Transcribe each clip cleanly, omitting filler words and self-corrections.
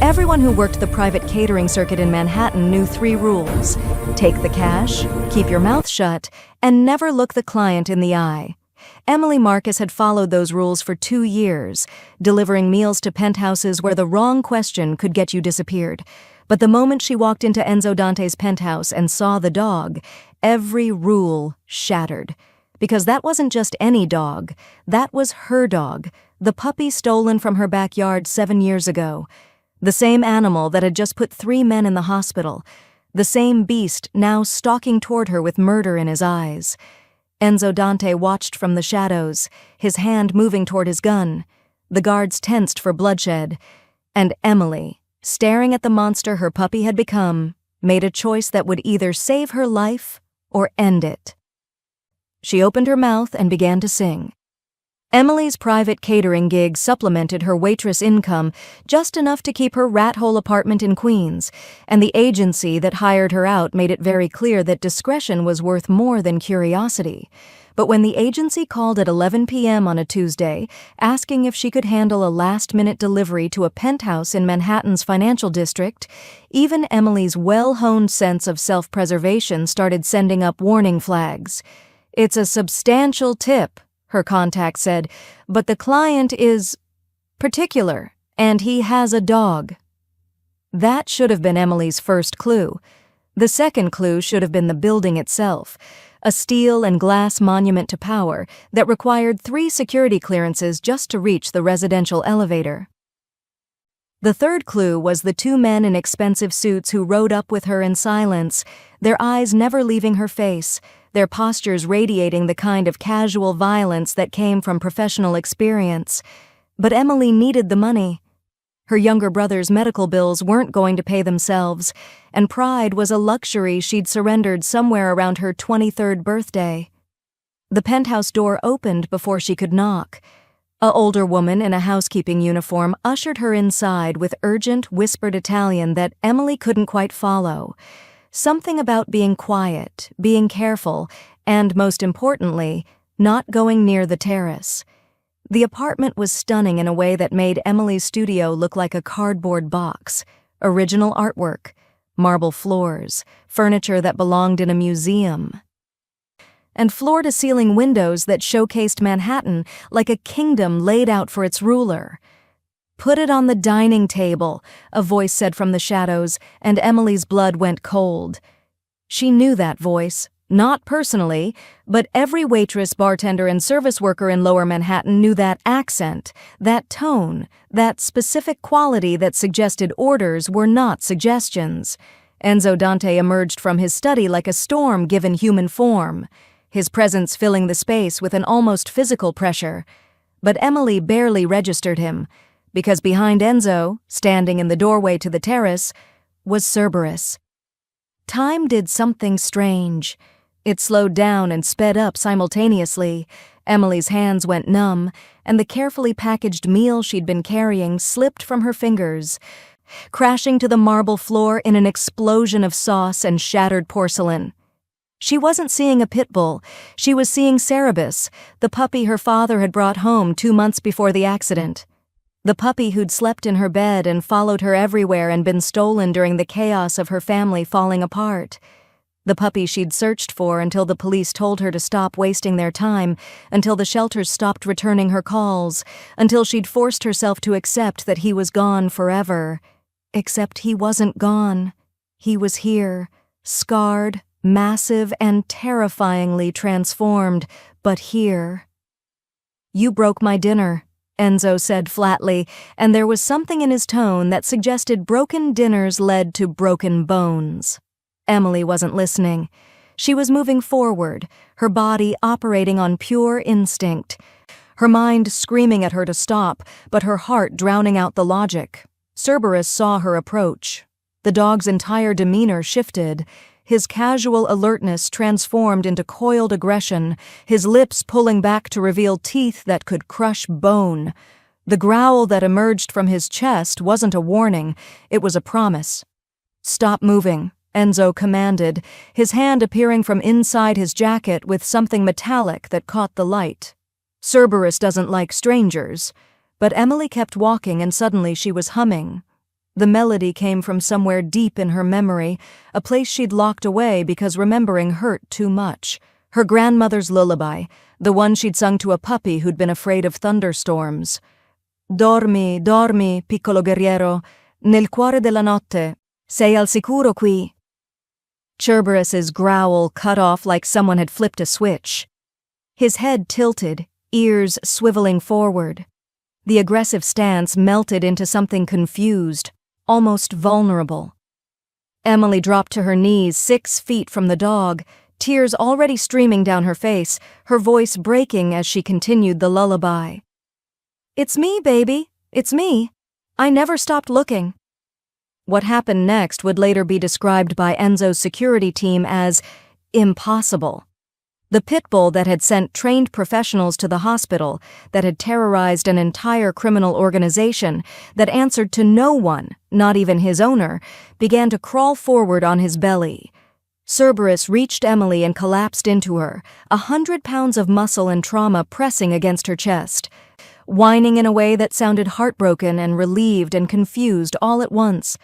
Everyone who worked the private catering circuit in Manhattan knew 3 rules: take the cash, keep your mouth shut, and never look the client in the eye. Emily Marcus had followed those rules for 2 years, delivering meals to penthouses where the wrong question could get you disappeared. But the moment she walked into Enzo Dante's penthouse and saw the dog, every rule shattered. Because that wasn't just any dog, that was her dog, the puppy stolen from her backyard 7 years ago. The same animal that had just put 3 men in the hospital. The same beast now stalking toward her with murder in his eyes. Enzo Dante watched from the shadows, his hand moving toward his gun. The guards tensed for bloodshed. And Emily, staring at the monster her puppy had become, made a choice that would either save her life or end it. She opened her mouth and began to sing. Emily's private catering gig supplemented her waitress income just enough to keep her rat-hole apartment in Queens, and the agency that hired her out made it very clear that discretion was worth more than curiosity. But when the agency called at 11 p.m. on a Tuesday, asking if she could handle a last-minute delivery to a penthouse in Manhattan's financial district, even Emily's well-honed sense of self-preservation started sending up warning flags. "It's a substantial tip," her contact said, "but the client is particular, and he has a dog." That should have been Emily's first clue. The second clue should have been the building itself, a steel and glass monument to power that required 3 security clearances just to reach the residential elevator. The third clue was the 2 men in expensive suits who rode up with her in silence, their eyes never leaving her face, their postures radiating the kind of casual violence that came from professional experience. But Emily needed the money. Her younger brother's medical bills weren't going to pay themselves, and pride was a luxury she'd surrendered somewhere around her 23rd birthday. The penthouse door opened before she could knock. An older woman in a housekeeping uniform ushered her inside with urgent, whispered Italian that Emily couldn't quite follow. Something about being quiet, being careful, and, most importantly, not going near the terrace. The apartment was stunning in a way that made Emily's studio look like a cardboard box. Original artwork, marble floors, furniture that belonged in a museum, and floor-to-ceiling windows that showcased Manhattan like a kingdom laid out for its ruler. "Put it on the dining table," a voice said from the shadows, and Emily's blood went cold. She knew that voice, not personally, but every waitress, bartender, and service worker in Lower Manhattan knew that accent, that tone, that specific quality that suggested orders were not suggestions. Enzo Dante emerged from his study like a storm given human form, his presence filling the space with an almost physical pressure. But Emily barely registered him, because behind Enzo, standing in the doorway to the terrace, was Cerberus. Time did something strange. It slowed down and sped up simultaneously. Emily's hands went numb, and the carefully packaged meal she'd been carrying slipped from her fingers, crashing to the marble floor in an explosion of sauce and shattered porcelain. She wasn't seeing a Pitbull. She was seeing Cerberus, the puppy her father had brought home 2 months before the accident. The puppy who'd slept in her bed and followed her everywhere and been stolen during the chaos of her family falling apart. The puppy she'd searched for until the police told her to stop wasting their time, until the shelters stopped returning her calls, until she'd forced herself to accept that he was gone forever. Except he wasn't gone. He was here, scarred, massive, and terrifyingly transformed, but here. "You broke my dinner," Enzo said flatly, and there was something in his tone that suggested broken dinners led to broken bones. Emily wasn't listening. She was moving forward, her body operating on pure instinct, her mind screaming at her to stop, but her heart drowning out the logic. Cerberus saw her approach. The dog's entire demeanor shifted. His casual alertness transformed into coiled aggression, his lips pulling back to reveal teeth that could crush bone. The growl that emerged from his chest wasn't a warning, it was a promise. "Stop moving," Enzo commanded, his hand appearing from inside his jacket with something metallic that caught the light. Cerberus doesn't like strangers. But Emily kept walking and suddenly she was humming. The melody came from somewhere deep in her memory, a place she'd locked away because remembering hurt too much. Her grandmother's lullaby, the one she'd sung to a puppy who'd been afraid of thunderstorms. Dormi, dormi, piccolo guerriero, nel cuore della notte, sei al sicuro qui. Cerberus's growl cut off like someone had flipped a switch. His head tilted, ears swiveling forward. The aggressive stance melted into something confused, almost vulnerable. Emily dropped to her knees 6 feet from the dog, tears already streaming down her face, her voice breaking as she continued the lullaby. "It's me, baby. It's me. I never stopped looking." What happened next would later be described by Enzo's security team as impossible. The Pitbull that had sent trained professionals to the hospital, that had terrorized an entire criminal organization, that answered to no one, not even his owner, began to crawl forward on his belly. Cerberus reached Emily and collapsed into her, 100 pounds of muscle and trauma pressing against her chest, whining in a way that sounded heartbroken and relieved and confused all at once.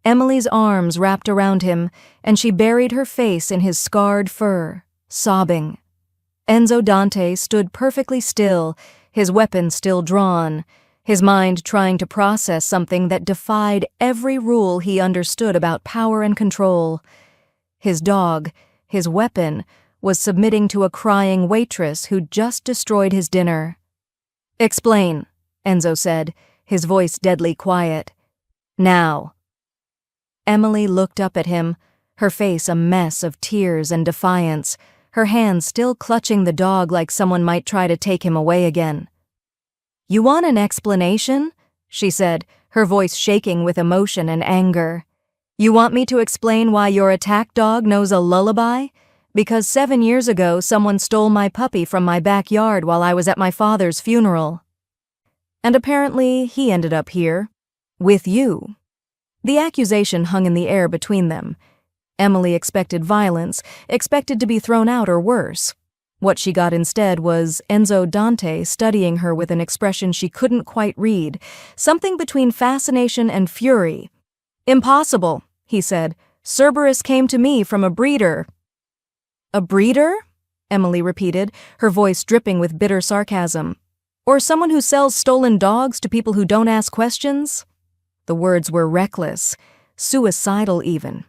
Emily's arms wrapped around him, and she buried her face in his scarred fur, sobbing. Enzo Dante stood perfectly still, his weapon still drawn, his mind trying to process something that defied every rule he understood about power and control. His dog, his weapon, was submitting to a crying waitress who'd just destroyed his dinner. "Explain," Enzo said, his voice deadly quiet. "Now." Emily looked up at him, her face a mess of tears and defiance, her hands still clutching the dog like someone might try to take him away again. "You want an explanation?" she said, her voice shaking with emotion and anger. "You want me to explain why your attack dog knows a lullaby? Because 7 years ago someone stole my puppy from my backyard while I was at my father's funeral. And apparently he ended up here. With you." The accusation hung in the air between them. Emily expected violence, expected to be thrown out or worse. What she got instead was Enzo Dante studying her with an expression she couldn't quite read, something between fascination and fury. "Impossible," he said. "Cerberus came to me from a breeder." "A breeder?" Emily repeated, her voice dripping with bitter sarcasm. "Or someone who sells stolen dogs to people who don't ask questions?" The words were reckless, suicidal even.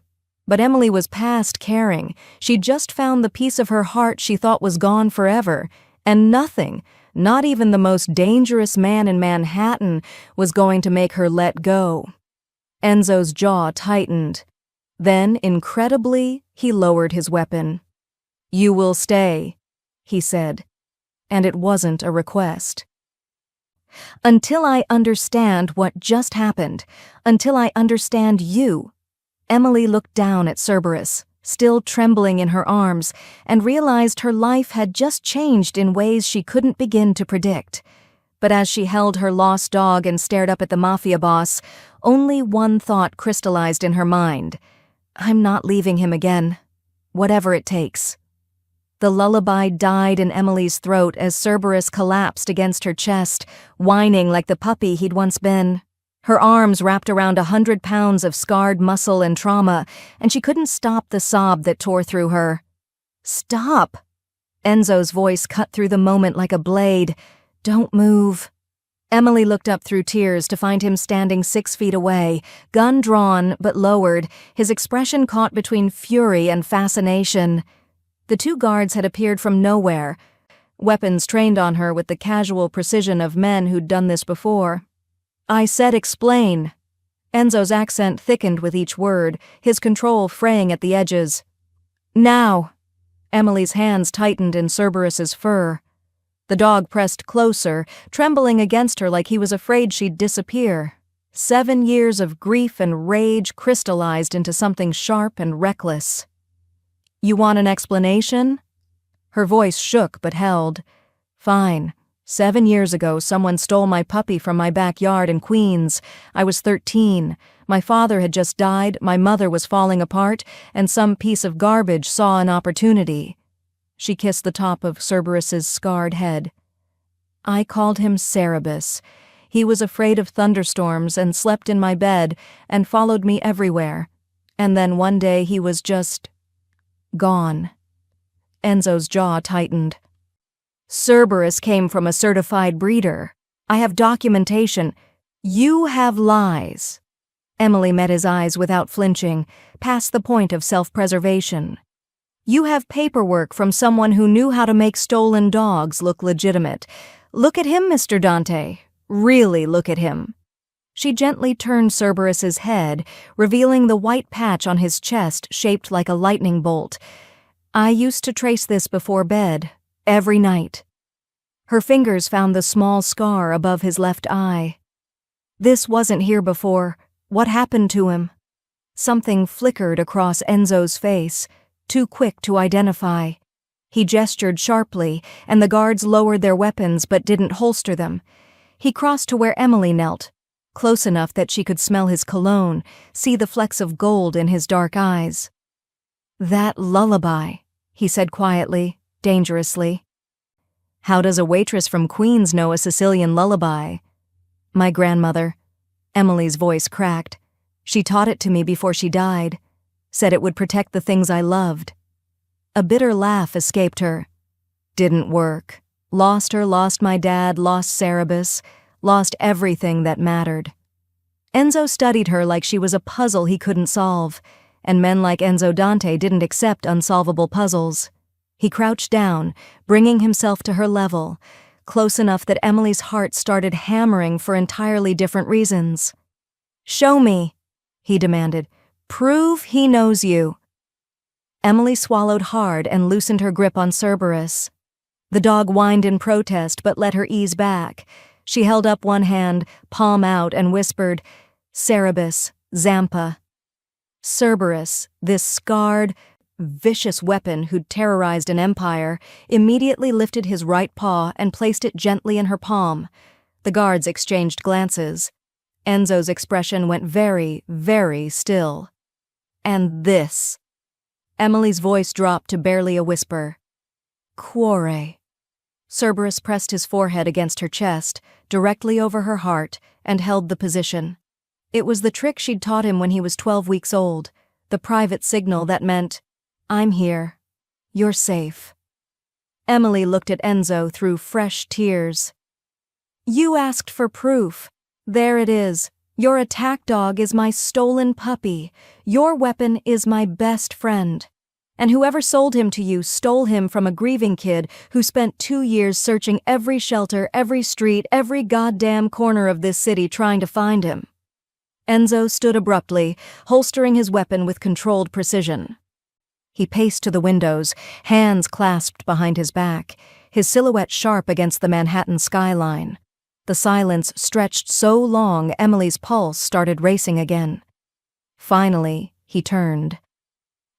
But Emily was past caring. She'd just found the piece of her heart she thought was gone forever, and nothing, not even the most dangerous man in Manhattan, was going to make her let go. Enzo's jaw tightened. Then, incredibly, he lowered his weapon. "You will stay," he said. And it wasn't a request. "Until I understand what just happened, until I understand you." Emily looked down at Cerberus, still trembling in her arms, and realized her life had just changed in ways she couldn't begin to predict. But as she held her lost dog and stared up at the Mafia boss, only one thought crystallized in her mind. "I'm not leaving him again. Whatever it takes." The lullaby died in Emily's throat as Cerberus collapsed against her chest, whining like the puppy he'd once been. Her arms wrapped around 100 pounds of scarred muscle and trauma, and she couldn't stop the sob that tore through her. "Stop!" Enzo's voice cut through the moment like a blade. "Don't move." Emily looked up through tears to find him standing 6 feet away, gun drawn but lowered, his expression caught between fury and fascination. The 2 guards had appeared from nowhere, weapons trained on her with the casual precision of men who'd done this before. "I said explain." Enzo's accent thickened with each word, his control fraying at the edges. "Now." Emily's hands tightened in Cerberus's fur. The dog pressed closer, trembling against her like he was afraid she'd disappear. 7 years of grief and rage crystallized into something sharp and reckless. "You want an explanation?" Her voice shook but held. "Fine. 7 years ago, someone stole my puppy from my backyard in Queens. I was 13. My father had just died, my mother was falling apart, and some piece of garbage saw an opportunity." She kissed the top of Cerberus's scarred head. "I called him Cerebus. He was afraid of thunderstorms and slept in my bed and followed me everywhere. And then one day he was just gone. Enzo's jaw tightened. Cerberus came from a certified breeder. I have documentation. You have lies. Emily met his eyes without flinching, past the point of self-preservation. You have paperwork from someone who knew how to make stolen dogs look legitimate. Look at him, Mr. Dante. Really look at him. She gently turned Cerberus's head, revealing the white patch on his chest shaped like a lightning bolt. I used to trace this before bed, every night. Her fingers found the small scar above his left eye. This wasn't here before. What happened to him? Something flickered across Enzo's face, too quick to identify. He gestured sharply, and the guards lowered their weapons but didn't holster them. He crossed to where Emily knelt, close enough that she could smell his cologne, see the flecks of gold in his dark eyes. That lullaby, he said quietly, dangerously. How does a waitress from Queens know a Sicilian lullaby? My grandmother. Emily's voice cracked. She taught it to me before she died, said it would protect the things I loved. A bitter laugh escaped her. Didn't work. Lost her, lost my dad, lost Cerberus, lost everything that mattered. Enzo studied her like she was a puzzle he couldn't solve, and men like Enzo Dante didn't accept unsolvable puzzles. He crouched down, bringing himself to her level, close enough that Emily's heart started hammering for entirely different reasons. Show me, he demanded. Prove he knows you. Emily swallowed hard and loosened her grip on Cerberus. The dog whined in protest but let her ease back. She held up one hand, palm out, and whispered, Cerberus, Zampa. Cerberus, this scarred, vicious weapon who'd terrorized an empire, immediately lifted his right paw and placed it gently in her palm. The guards exchanged glances. Enzo's expression went very, very still. And this. Emily's voice dropped to barely a whisper. Cuore. Cerberus pressed his forehead against her chest, directly over her heart, and held the position. It was the trick she'd taught him when he was 12 weeks old, the private signal that meant, I'm here. You're safe. Emily looked at Enzo through fresh tears. You asked for proof. There it is. Your attack dog is my stolen puppy. Your weapon is my best friend. And whoever sold him to you stole him from a grieving kid who spent 2 years searching every shelter, every street, every goddamn corner of this city trying to find him. Enzo stood abruptly, holstering his weapon with controlled precision. He paced to the windows, hands clasped behind his back, his silhouette sharp against the Manhattan skyline. The silence stretched so long Emily's pulse started racing again. Finally, he turned.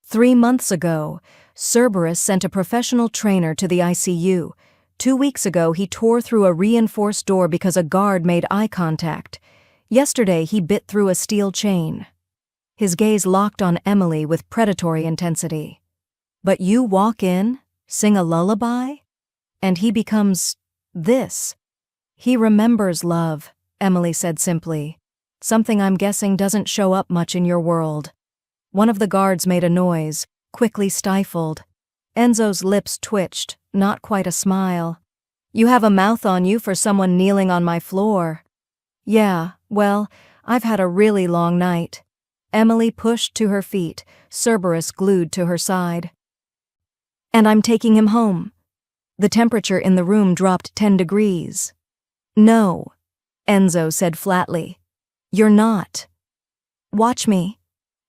3 months ago, Cerberus sent a professional trainer to the ICU. 2 weeks ago, he tore through a reinforced door because a guard made eye contact. Yesterday, he bit through a steel chain. His gaze locked on Emily with predatory intensity. But you walk in, sing a lullaby, and he becomes this. He remembers love, Emily said simply. Something I'm guessing doesn't show up much in your world. One of the guards made a noise, quickly stifled. Enzo's lips twitched, not quite a smile. You have a mouth on you for someone kneeling on my floor. Yeah, well, I've had a really long night. Emily pushed to her feet, Cerberus glued to her side. And I'm taking him home. The temperature in the room dropped 10 degrees. No, Enzo said flatly. You're not. Watch me.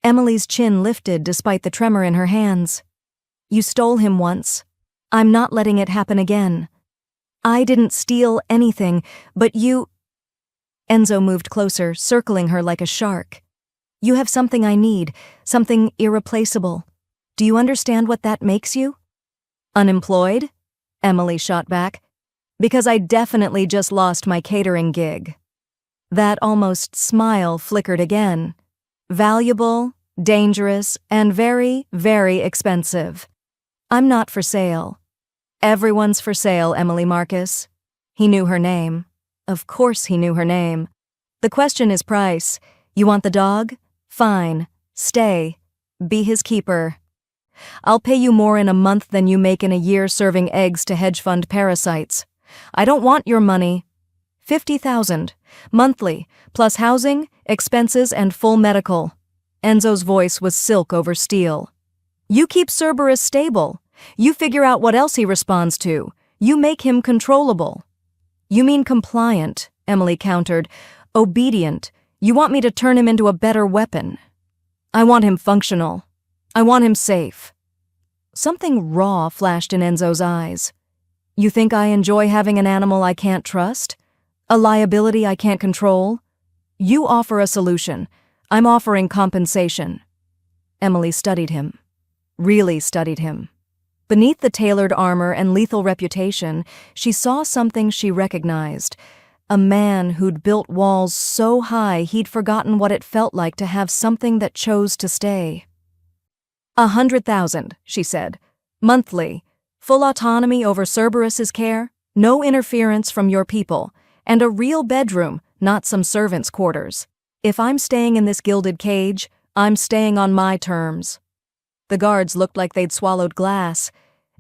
Emily's chin lifted despite the tremor in her hands. You stole him once. I'm not letting it happen again. I didn't steal anything, but you... Enzo moved closer, circling her like a shark. You have something I need, something irreplaceable. Do you understand what that makes you? Unemployed? Emily shot back. Because I definitely just lost my catering gig. That almost smile flickered again. Valuable, dangerous, and very, very expensive. I'm not for sale. Everyone's for sale, Emily Marcus. He knew her name. Of course he knew her name. The question is price. You want the dog? Fine. Stay. Be his keeper. I'll pay you more in a month than you make in a year serving eggs to hedge fund parasites. I don't want your money. 50,000. Monthly, plus housing, expenses, and full medical. Enzo's voice was silk over steel. You keep Cerberus stable. You figure out what else he responds to. You make him controllable. You mean compliant, Emily countered. Obedient. You want me to turn him into a better weapon. I want him functional. I want him safe. Something raw flashed in Enzo's eyes. You think I enjoy having an animal I can't trust? A liability I can't control? You offer a solution. I'm offering compensation. Emily studied him. Really studied him. Beneath the tailored armor and lethal reputation, she saw something she recognized. A man who'd built walls so high he'd forgotten what it felt like to have something that chose to stay. 100,000, she said. Monthly. Full autonomy over Cerberus's care, no interference from your people, and a real bedroom, not some servant's quarters. If I'm staying in this gilded cage, I'm staying on my terms. The guards looked like they'd swallowed glass.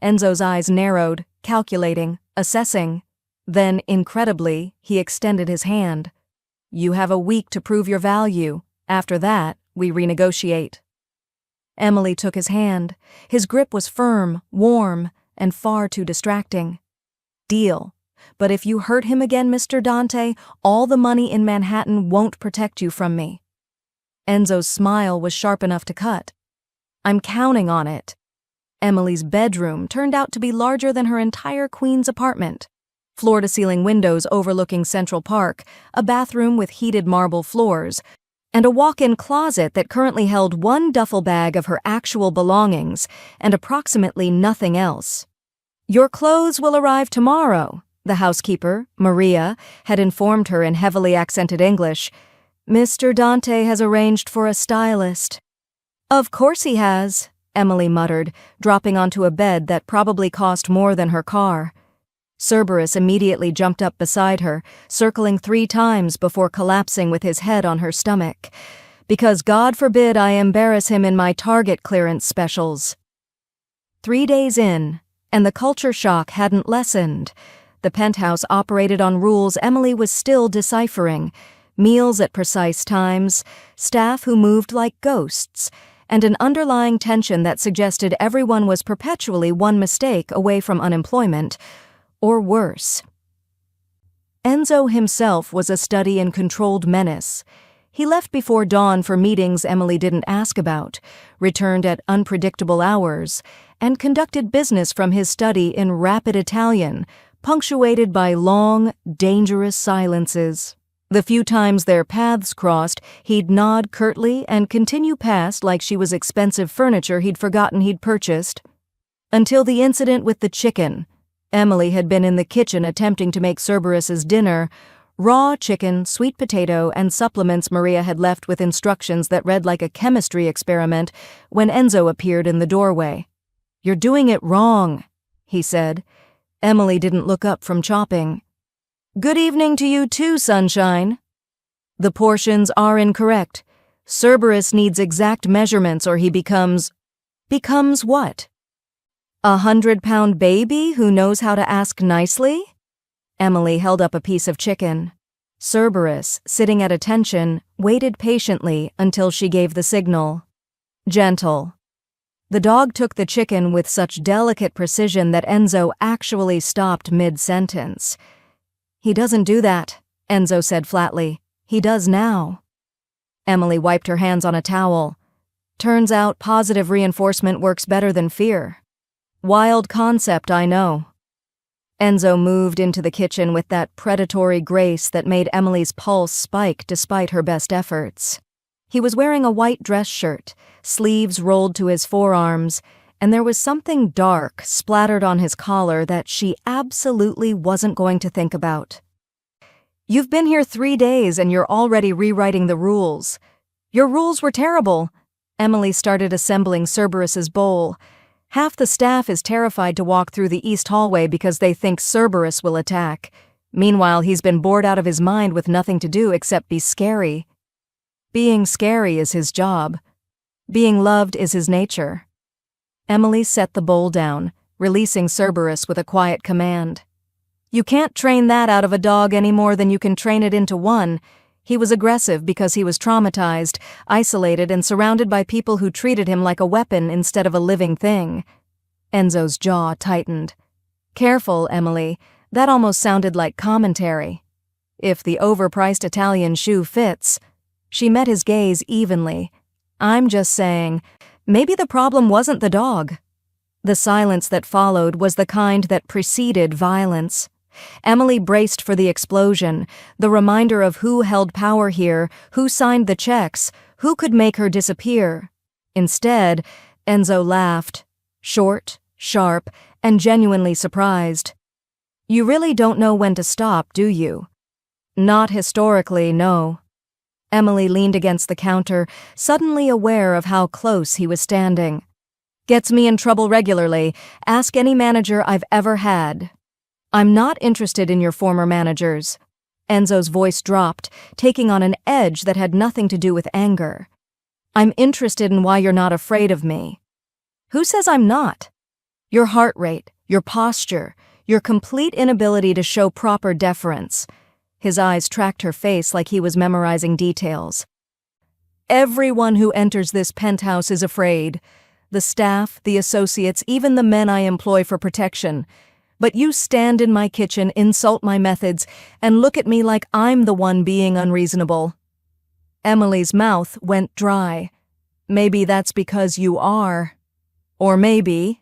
Enzo's eyes narrowed, calculating, assessing. Then, incredibly, he extended his hand. You have a week to prove your value. After that, we renegotiate. Emily took his hand. His grip was firm, warm, and far too distracting. Deal. But if you hurt him again, Mr. Dante, all the money in Manhattan won't protect you from me. Enzo's smile was sharp enough to cut. I'm counting on it. Emily's bedroom turned out to be larger than her entire Queens apartment. Floor-to-ceiling windows overlooking Central Park, a bathroom with heated marble floors, and a walk-in closet that currently held one duffel bag of her actual belongings and approximately nothing else. Your clothes will arrive tomorrow, the housekeeper, Maria, had informed her in heavily accented English. Mr. Dante has arranged for a stylist. Of course he has, Emily muttered, dropping onto a bed that probably cost more than her car. Cerberus immediately jumped up beside her, circling 3 times before collapsing with his head on her stomach. Because God forbid I embarrass him in my Target clearance specials. 3 days in, and the culture shock hadn't lessened. The penthouse operated on rules Emily was still deciphering. Meals at precise times, staff who moved like ghosts, and an underlying tension that suggested everyone was perpetually one mistake away from unemployment, or worse. Enzo himself was a study in controlled menace. He left before dawn for meetings Emily didn't ask about, returned at unpredictable hours, and conducted business from his study in rapid Italian, punctuated by long, dangerous silences. The few times their paths crossed, he'd nod curtly and continue past like she was expensive furniture he'd forgotten he'd purchased. Until the incident with the chicken. Emily had been in the kitchen attempting to make Cerberus's dinner, raw chicken, sweet potato, and supplements Maria had left with instructions that read like a chemistry experiment when Enzo appeared in the doorway. You're doing it wrong, he said. Emily didn't look up from chopping. Good evening to you too, sunshine. The portions are incorrect. Cerberus needs exact measurements or he becomes... Becomes what? A 100-pound baby who knows how to ask nicely? Emily held up a piece of chicken. Cerberus, sitting at attention, waited patiently until she gave the signal. Gentle. The dog took the chicken with such delicate precision that Enzo actually stopped mid-sentence. He doesn't do that, Enzo said flatly. He does now. Emily wiped her hands on a towel. Turns out positive reinforcement works better than fear. Wild concept, I know. Enzo moved into the kitchen with that predatory grace that made Emily's pulse spike despite her best efforts. He was wearing a white dress shirt, sleeves rolled to his forearms, and there was something dark splattered on his collar that she absolutely wasn't going to think about. You've been here 3 days and you're already rewriting the rules. Your rules were terrible. Emily started assembling Cerberus's bowl. Half the staff is terrified to walk through the east hallway because they think Cerberus will attack. Meanwhile, he's been bored out of his mind with nothing to do except be scary. Being scary is his job. Being loved is his nature. Emily set the bowl down, releasing Cerberus with a quiet command. You can't train that out of a dog any more than you can train it into one. He was aggressive because he was traumatized, isolated, and surrounded by people who treated him like a weapon instead of a living thing. Enzo's jaw tightened. Careful, Emily. That almost sounded like commentary. If the overpriced Italian shoe fits. She met his gaze evenly. I'm just saying, maybe the problem wasn't the dog. The silence that followed was the kind that preceded violence. Emily braced for the explosion, the reminder of who held power here, who signed the checks, who could make her disappear. Instead, Enzo laughed, short, sharp, and genuinely surprised. You really don't know when to stop, do you? Not historically, no. Emily leaned against the counter, suddenly aware of how close he was standing. Gets me in trouble regularly. Ask any manager I've ever had. I'm not interested in your former managers. Enzo's voice dropped, taking on an edge that had nothing to do with anger. I'm interested in why you're not afraid of me. Who says I'm not? Your heart rate, your posture, your complete inability to show proper deference. His eyes tracked her face like he was memorizing details. Everyone who enters this penthouse is afraid. The staff, the associates, even the men I employ for protection. But you stand in my kitchen, insult my methods, and look at me like I'm the one being unreasonable. Emily's mouth went dry. Maybe that's because you are. Or maybe,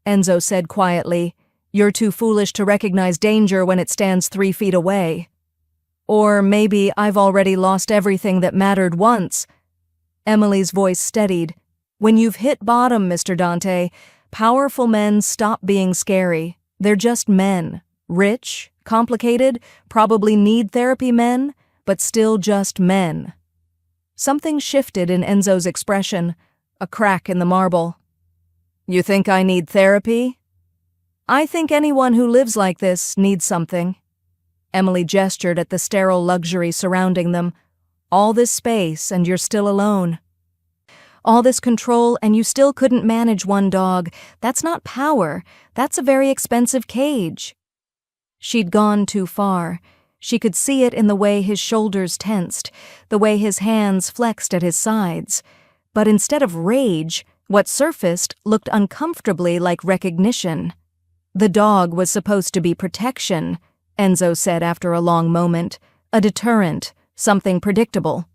Enzo said quietly, you're too foolish to recognize danger when it stands 3 feet away. Or maybe I've already lost everything that mattered once. Emily's voice steadied. When you've hit bottom, Mr. Dante, powerful men stop being scary. They're just men. Rich, complicated, probably need therapy men, but still just men. Something shifted in Enzo's expression, a crack in the marble. You think I need therapy? I think anyone who lives like this needs something. Emily gestured at the sterile luxury surrounding them. All this space, and you're still alone. All this control, and you still couldn't manage one dog. That's not power. That's a very expensive cage. She'd gone too far. She could see it in the way his shoulders tensed, the way his hands flexed at his sides. But instead of rage, what surfaced looked uncomfortably like recognition. The dog was supposed to be protection, Enzo said after a long moment. A deterrent, something predictable.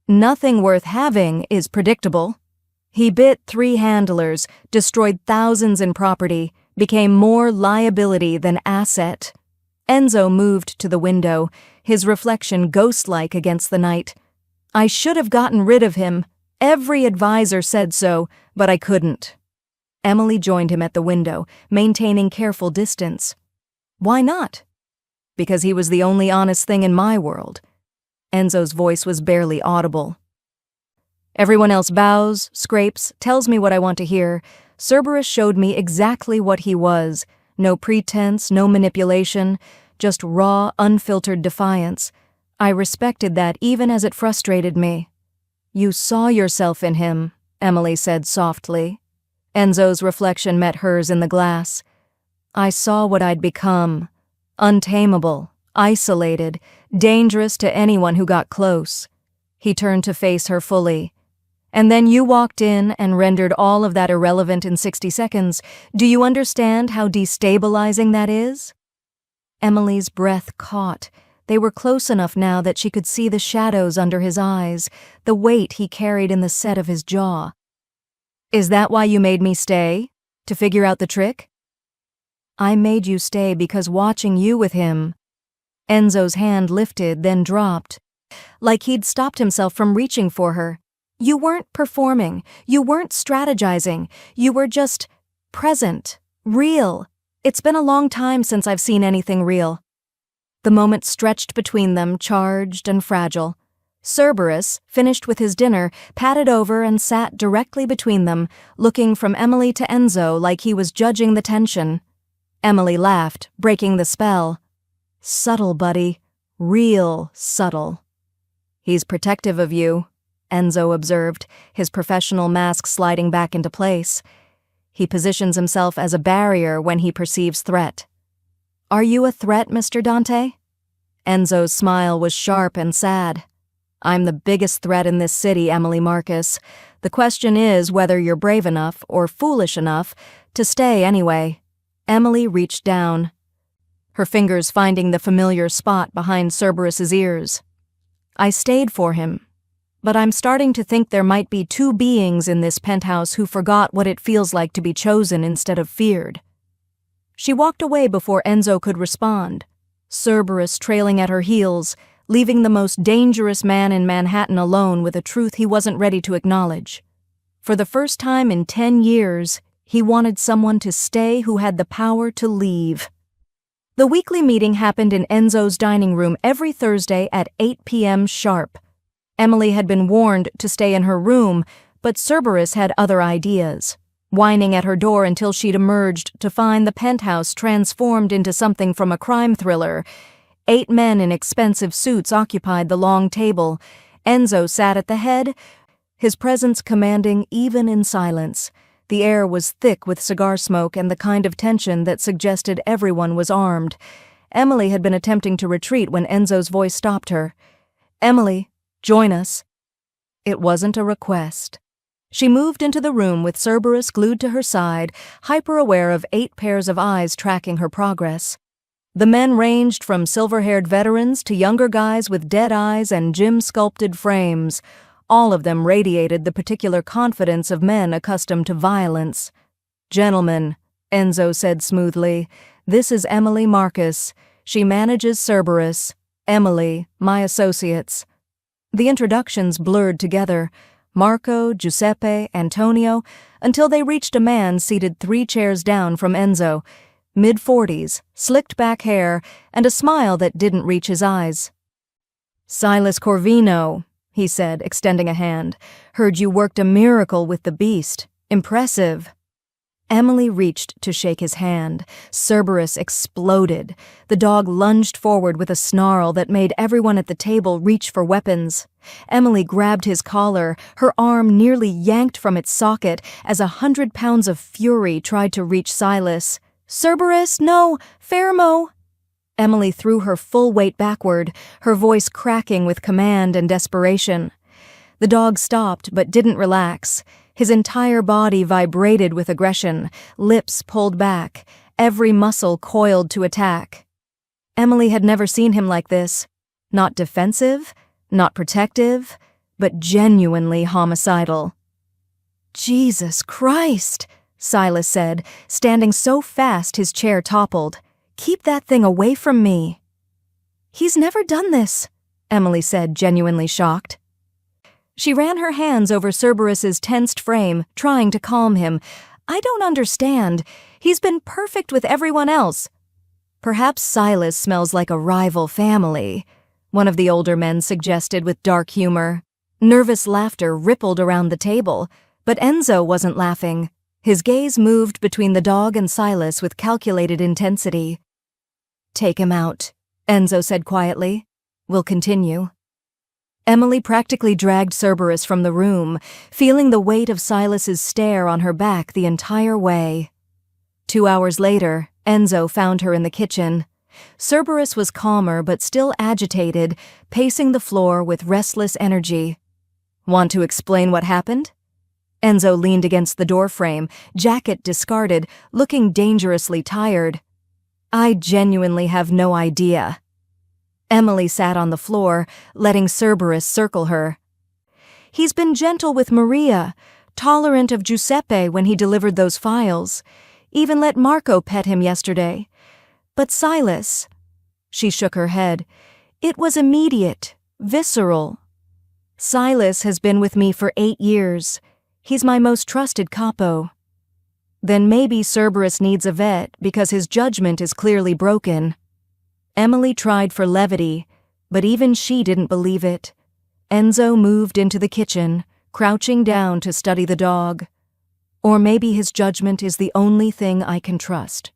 Nothing worth having is predictable. He bit 3 handlers, destroyed thousands in property, became more liability than asset. Enzo moved to the window, his reflection ghost-like against the night. I should have gotten rid of him. Every advisor said so, but I couldn't. Emily joined him at the window, maintaining careful distance. Why not? Because he was the only honest thing in my world. Enzo's voice was barely audible. Everyone else bows, scrapes, tells me what I want to hear. Cerberus showed me exactly what he was. No pretense, no manipulation, just raw, unfiltered defiance. I respected that even as it frustrated me. You saw yourself in him, Emily said softly. Enzo's reflection met hers in the glass. I saw what I'd become. Untamable, isolated, dangerous to anyone who got close. He turned to face her fully. And then you walked in and rendered all of that irrelevant in 60 seconds. Do you understand how destabilizing that is? Emily's breath caught. They were close enough now that she could see the shadows under his eyes, the weight he carried in the set of his jaw. Is that why you made me stay? To figure out the trick? I made you stay because watching you with him. Enzo's hand lifted, then dropped. Like he'd stopped himself from reaching for her. You weren't performing. You weren't strategizing. You were just present, real. It's been a long time since I've seen anything real. The moment stretched between them, charged and fragile. Cerberus, finished with his dinner, padded over and sat directly between them, looking from Emily to Enzo like he was judging the tension. Emily laughed, breaking the spell. Subtle, buddy. Real subtle. He's protective of you, Enzo observed, his professional mask sliding back into place. He positions himself as a barrier when he perceives threat. Are you a threat, Mr. Dante? Enzo's smile was sharp and sad. I'm the biggest threat in this city, Emily Marcus. The question is whether you're brave enough, or foolish enough, to stay anyway. Emily reached down, her fingers finding the familiar spot behind Cerberus's ears. I stayed for him, but I'm starting to think there might be two beings in this penthouse who forgot what it feels like to be chosen instead of feared. She walked away before Enzo could respond, Cerberus trailing at her heels, leaving the most dangerous man in Manhattan alone with a truth he wasn't ready to acknowledge. For the first time in 10 years, he wanted someone to stay who had the power to leave. The weekly meeting happened in Enzo's dining room every Thursday at 8 p.m. sharp. Emily had been warned to stay in her room, but Cerberus had other ideas, whining at her door until she'd emerged to find the penthouse transformed into something from a crime thriller. 8 men in expensive suits occupied the long table. Enzo sat at the head, his presence commanding even in silence. The air was thick with cigar smoke and the kind of tension that suggested everyone was armed. Emily had been attempting to retreat when Enzo's voice stopped her. Emily, join us. It wasn't a request. She moved into the room with Cerberus glued to her side, hyper-aware of 8 pairs of eyes tracking her progress. The men ranged from silver-haired veterans to younger guys with dead eyes and gym-sculpted frames. All of them radiated the particular confidence of men accustomed to violence. Gentlemen, Enzo said smoothly, this is Emily Marcus. She manages Cerberus. Emily, my associates. The introductions blurred together. Marco, Giuseppe, Antonio, until they reached a man seated 3 chairs down from Enzo, mid-40s, slicked back hair, and a smile that didn't reach his eyes. Silas Corvino, he said, extending a hand. Heard you worked a miracle with the beast. Impressive. Emily reached to shake his hand. Cerberus exploded. The dog lunged forward with a snarl that made everyone at the table reach for weapons. Emily grabbed his collar, her arm nearly yanked from its socket as 100 pounds of fury tried to reach Silas. Cerberus, no! Fermo! Emily threw her full weight backward, her voice cracking with command and desperation. The dog stopped but didn't relax. His entire body vibrated with aggression, lips pulled back, every muscle coiled to attack. Emily had never seen him like this. Not defensive, not protective, but genuinely homicidal. Jesus Christ! Silas said, standing so fast his chair toppled. Keep that thing away from me. He's never done this, Emily said, genuinely shocked. She ran her hands over Cerberus's tensed frame, trying to calm him. I don't understand. He's been perfect with everyone else. Perhaps Silas smells like a rival family, one of the older men suggested with dark humor. Nervous laughter rippled around the table, but Enzo wasn't laughing. His gaze moved between the dog and Silas with calculated intensity. Take him out, Enzo said quietly. We'll continue. Emily practically dragged Cerberus from the room, feeling the weight of Silas's stare on her back the entire way. 2 hours later, Enzo found her in the kitchen. Cerberus was calmer but still agitated, pacing the floor with restless energy. Want to explain what happened? Enzo leaned against the doorframe, jacket discarded, looking dangerously tired. I genuinely have no idea. Emily sat on the floor, letting Cerberus circle her. He's been gentle with Maria, tolerant of Giuseppe when he delivered those files. Even let Marco pet him yesterday. But Silas, she shook her head, it was immediate, visceral. Silas has been with me for 8 years. He's my most trusted capo. Then maybe Cerberus needs a vet because his judgment is clearly broken. Emily tried for levity, but even she didn't believe it. Enzo moved into the kitchen, crouching down to study the dog. Or maybe his judgment is the only thing I can trust.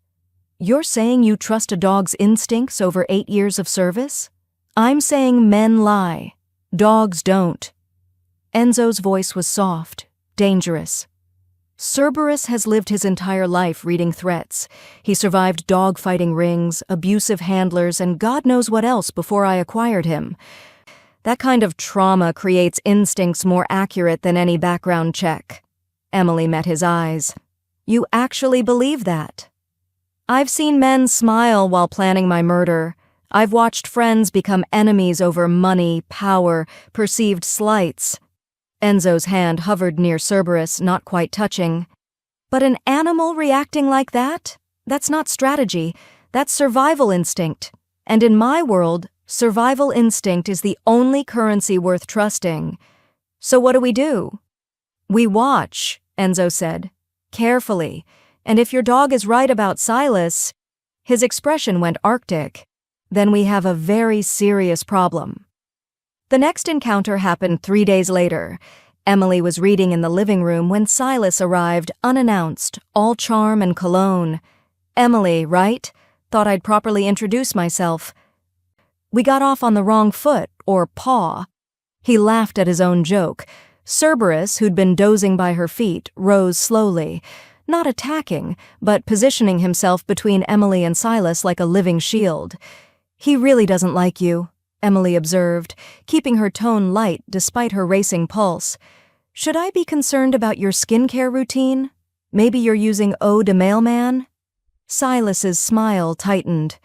You're saying you trust a dog's instincts over 8 years of service? I'm saying men lie. Dogs don't. Enzo's voice was soft, dangerous. Cerberus has lived his entire life reading threats. He survived dog-fighting rings, abusive handlers, and God knows what else before I acquired him. That kind of trauma creates instincts more accurate than any background check. Emily met his eyes. You actually believe that? I've seen men smile while planning my murder. I've watched friends become enemies over money, power, perceived slights. Enzo's hand hovered near Cerberus, not quite touching. But an animal reacting like that? That's not strategy. That's survival instinct. And in my world, survival instinct is the only currency worth trusting. So what do? We watch, Enzo said. Carefully. And if your dog is right about Silas, his expression went arctic, then we have a very serious problem. The next encounter happened 3 days later. Emily was reading in the living room when Silas arrived unannounced, all charm and cologne. Emily, right? Thought I'd properly introduce myself. We got off on the wrong foot, or paw. He laughed at his own joke. Cerberus, who'd been dozing by her feet, rose slowly, not attacking, but positioning himself between Emily and Silas like a living shield. He really doesn't like you, Emily observed, keeping her tone light despite her racing pulse. Should I be concerned about your skincare routine? Maybe you're using eau de mailman? Silas's smile tightened.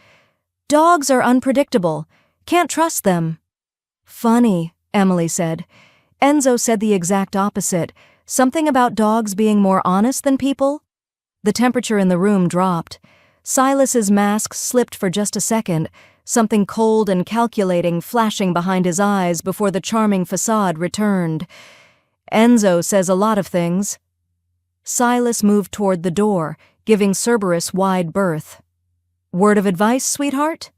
Dogs are unpredictable. Can't trust them. Funny, Emily said. Enzo said the exact opposite. Something about dogs being more honest than people? The temperature in the room dropped. Silas's mask slipped for just a second, something cold and calculating flashing behind his eyes before the charming facade returned. Enzo says a lot of things. Silas moved toward the door, giving Cerberus wide berth. Word of advice, sweetheart?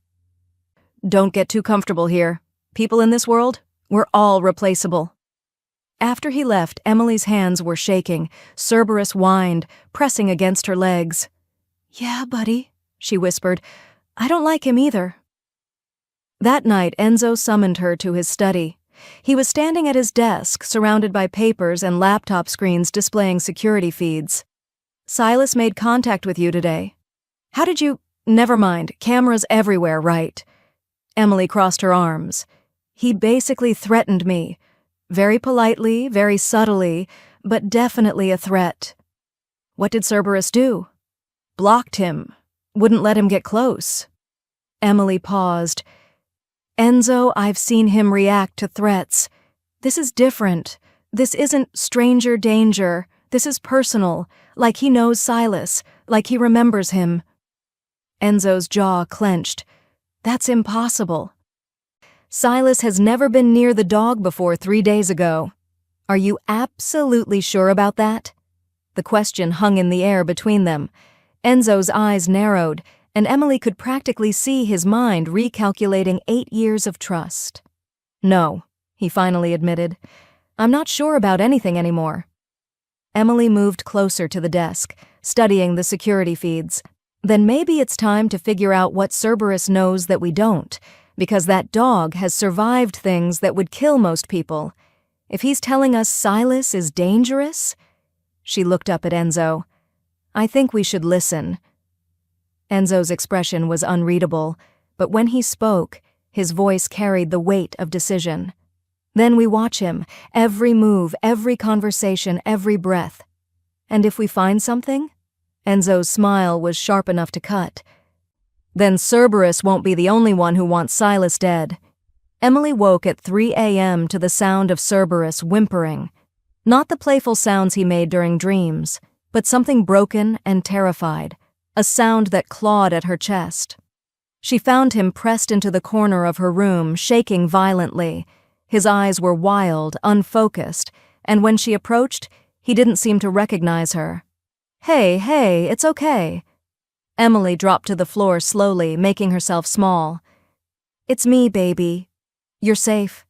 Don't get too comfortable here. People in this world, we're all replaceable. After he left, Emily's hands were shaking. Cerberus whined, pressing against her legs. Yeah, buddy, she whispered. I don't like him either. That night, Enzo summoned her to his study. He was standing at his desk, surrounded by papers and laptop screens displaying security feeds. Silas made contact with you today. How did you— Never mind, cameras everywhere, right? Emily crossed her arms. He basically threatened me. Very politely, very subtly, but definitely a threat. What did Cerberus do? Blocked him. Wouldn't let him get close. Emily paused. Enzo, I've seen him react to threats. This is different. This isn't stranger danger. This is personal, like he knows Silas, like he remembers him. Enzo's jaw clenched. That's impossible. Silas has never been near the dog before 3 days ago. Are you absolutely sure about that? The question hung in the air between them. Enzo's eyes narrowed, and Emily could practically see his mind recalculating 8 years of trust. No, he finally admitted. I'm not sure about anything anymore. Emily moved closer to the desk, studying the security feeds. Then maybe it's time to figure out what Cerberus knows that we don't, because that dog has survived things that would kill most people. If he's telling us Silas is dangerous? She looked up at Enzo. I think we should listen. Enzo's expression was unreadable, but when he spoke, his voice carried the weight of decision. Then we watch him, every move, every conversation, every breath. And if we find something? Enzo's smile was sharp enough to cut. Then Cerberus won't be the only one who wants Silas dead. Emily woke at 3 a.m. to the sound of Cerberus whimpering. Not the playful sounds he made during dreams, but something broken and terrified, a sound that clawed at her chest. She found him pressed into the corner of her room, shaking violently. His eyes were wild, unfocused, and when she approached, he didn't seem to recognize her. Hey, it's okay. Emily dropped to the floor slowly, making herself small. It's me, baby. You're safe.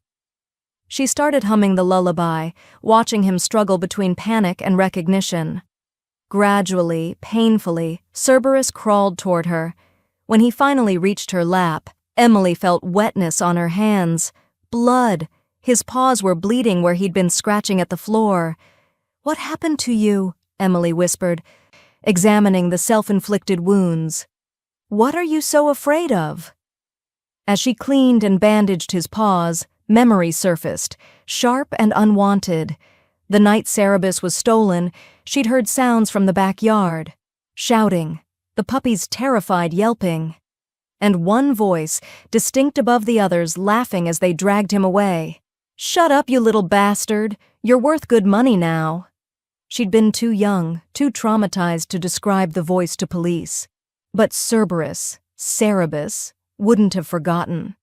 She started humming the lullaby, watching him struggle between panic and recognition. Gradually, painfully, Cerberus crawled toward her. When he finally reached her lap, Emily felt wetness on her hands. Blood. His paws were bleeding where he'd been scratching at the floor. "What happened to you?" Emily whispered, examining the self-inflicted wounds. "What are you so afraid of?" As she cleaned and bandaged his paws, memory surfaced, sharp and unwanted. The night Cerberus was stolen, she'd heard sounds from the backyard. Shouting, the puppy's terrified yelping, and one voice, distinct above the others, laughing as they dragged him away. "Shut up, you little bastard! You're worth good money now." She'd been too young, too traumatized to describe the voice to police. But Cerberus, wouldn't have forgotten.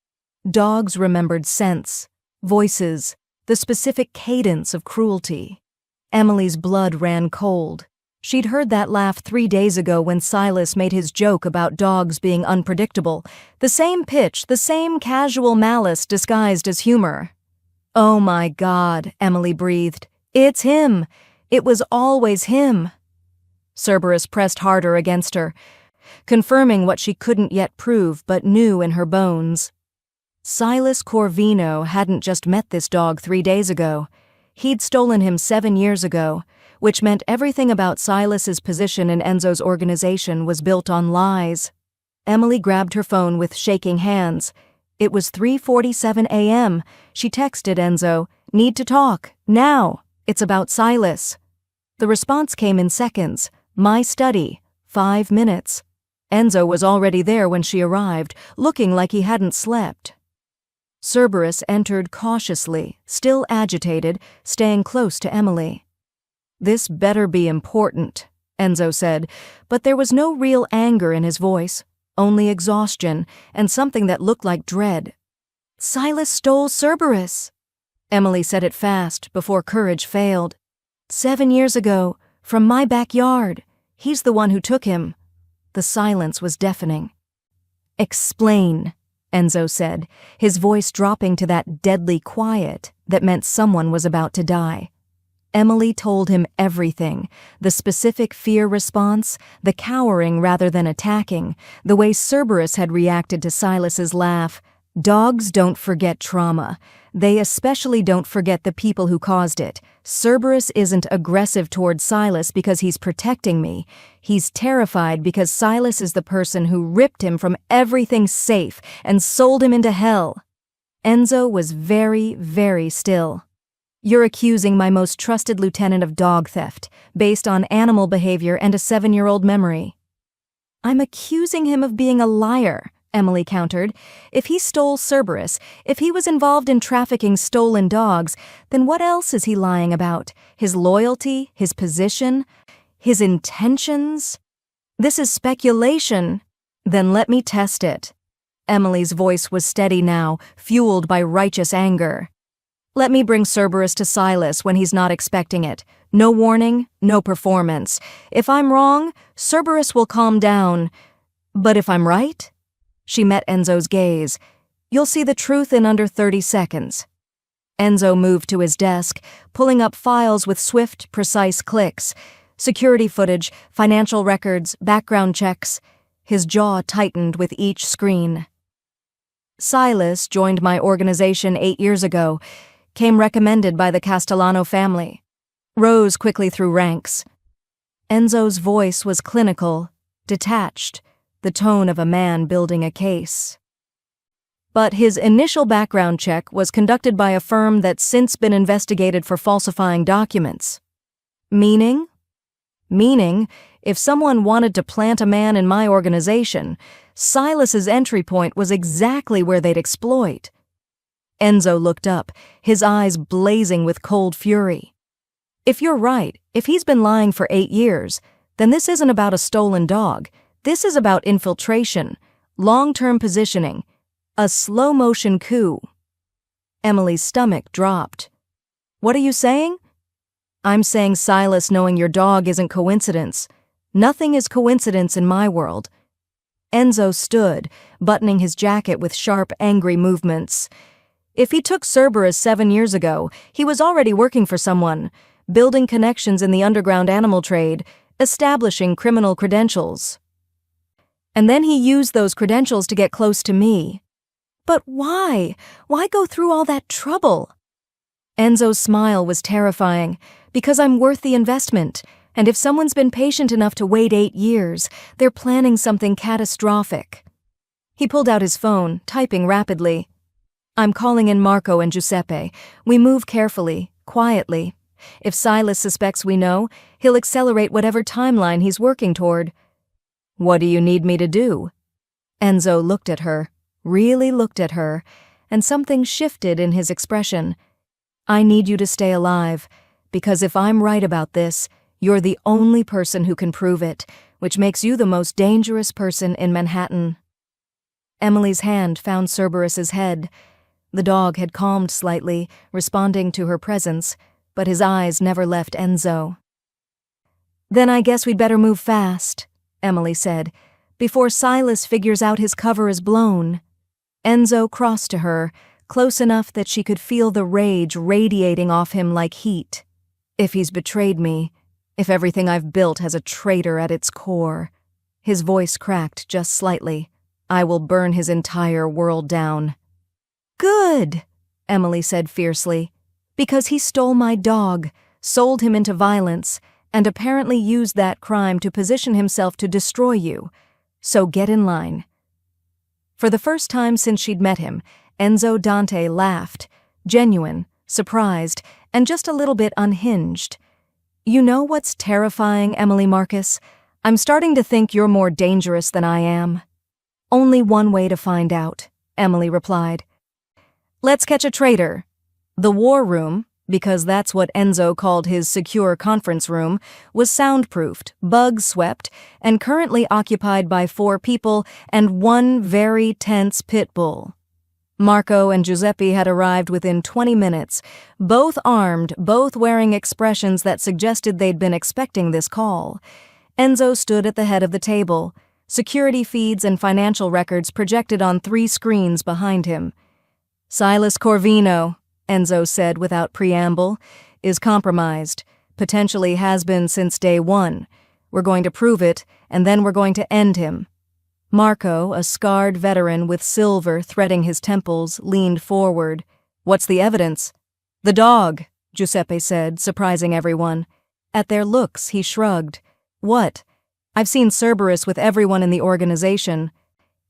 Dogs remembered scents, voices, the specific cadence of cruelty. Emily's blood ran cold. She'd heard that laugh 3 days ago when Silas made his joke about dogs being unpredictable. The same pitch, the same casual malice disguised as humor. "Oh my God," Emily breathed. "It's him! It was always him!" Cerberus pressed harder against her, confirming what she couldn't yet prove but knew in her bones. Silas Corvino hadn't just met this dog 3 days ago. He'd stolen him 7 years ago, which meant everything about Silas's position in Enzo's organization was built on lies. Emily grabbed her phone with shaking hands. It was 3:47 a.m. She texted Enzo, "Need to talk, now. It's about Silas." The response came in seconds. "My study, 5 minutes." Enzo was already there when she arrived, looking like he hadn't slept. Cerberus entered cautiously, still agitated, staying close to Emily. "This better be important," Enzo said, but there was no real anger in his voice, only exhaustion and something that looked like dread. "Silas stole Cerberus." Emily said it fast, before courage failed. 7 years ago, from my backyard. He's the one who took him." The silence was deafening. "Explain," Enzo said, his voice dropping to that deadly quiet that meant someone was about to die. Emily told him everything, the specific fear response, the cowering rather than attacking, the way Cerberus had reacted to Silas's laugh. Dogs don't forget trauma. They especially don't forget the people who caused it. Cerberus isn't aggressive toward Silas because he's protecting me. He's terrified because Silas is the person who ripped him from everything safe and sold him into hell. Enzo was very, very still. "You're accusing my most trusted lieutenant of dog theft, based on animal behavior and a 7-year-old memory." "I'm accusing him of being a liar," Emily countered. "If he stole Cerberus, if he was involved in trafficking stolen dogs, then what else is he lying about? His loyalty, his position, his intentions? This is speculation." "Then let me test it." Emily's voice was steady now, fueled by righteous anger. "Let me bring Cerberus to Silas when he's not expecting it. No warning, no performance. If I'm wrong, Cerberus will calm down. But if I'm right?" She met Enzo's gaze. "You'll see the truth in under 30 seconds. Enzo moved to his desk, pulling up files with swift, precise clicks. Security footage, financial records, background checks. His jaw tightened with each screen. "Silas joined my organization 8 years ago, came recommended by the Castellano family. Rose quickly through ranks." Enzo's voice was clinical, detached, the tone of a man building a case. "But his initial background check was conducted by a firm that's since been investigated for falsifying documents." "Meaning?" "Meaning, if someone wanted to plant a man in my organization, Silas's entry point was exactly where they'd exploit." Enzo looked up, his eyes blazing with cold fury. "If you're right, if he's been lying for 8 years, then this isn't about a stolen dog. This is about infiltration, long-term positioning, a slow-motion coup." Emily's stomach dropped. "What are you saying?" "I'm saying Silas knowing your dog isn't coincidence. Nothing is coincidence in my world." Enzo stood, buttoning his jacket with sharp, angry movements. "If he took Cerberus 7 years ago, he was already working for someone, building connections in the underground animal trade, establishing criminal credentials. And then he used those credentials to get close to me. But why? Why go through all that trouble? Enzo's smile was terrifying. Because I'm worth the investment, and if someone's been patient enough to wait 8 years, they're planning something catastrophic. He pulled out his phone, typing rapidly. I'm calling in Marco and Giuseppe. We move carefully, quietly. If Silas suspects we know, he'll accelerate whatever timeline he's working toward. What do you need me to do? Enzo looked at her, really looked at her, and something shifted in his expression. I need you to stay alive, because if I'm right about this, you're the only person who can prove it, which makes you the most dangerous person in Manhattan. Emily's hand found Cerberus's head. The dog had calmed slightly, responding to her presence, but his eyes never left Enzo. Then I guess we'd better move fast, Emily said, before Silas figures out his cover is blown. Enzo crossed to her, close enough that she could feel the rage radiating off him like heat. If he's betrayed me, if everything I've built has a traitor at its core, his voice cracked just slightly, I will burn his entire world down. Good, Emily said fiercely, because he stole my dog, sold him into violence, and apparently used that crime to position himself to destroy you. So get in line. For the first time since she'd met him, Enzo Dante laughed, genuine, surprised, and just a little bit unhinged. You know what's terrifying, Emily Marcus? I'm starting to think you're more dangerous than I am. Only one way to find out, Emily replied. Let's catch a traitor. The war room, because that's what Enzo called his secure conference room, was soundproofed, bug-swept, and currently occupied by 4 people and 1 very tense Pitbull. Marco and Giuseppe had arrived within 20 minutes, both armed, both wearing expressions that suggested they'd been expecting this call. Enzo stood at the head of the table, security feeds and financial records projected on 3 screens behind him. Silas Corvino, Enzo said without preamble, is compromised, potentially has been since day 1. We're going to prove it, and then we're going to end him. Marco, a scarred veteran with silver threading his temples, leaned forward. What's the evidence? The dog, Giuseppe said, surprising everyone. At their looks, he shrugged. What? I've seen Cerberus with everyone in the organization.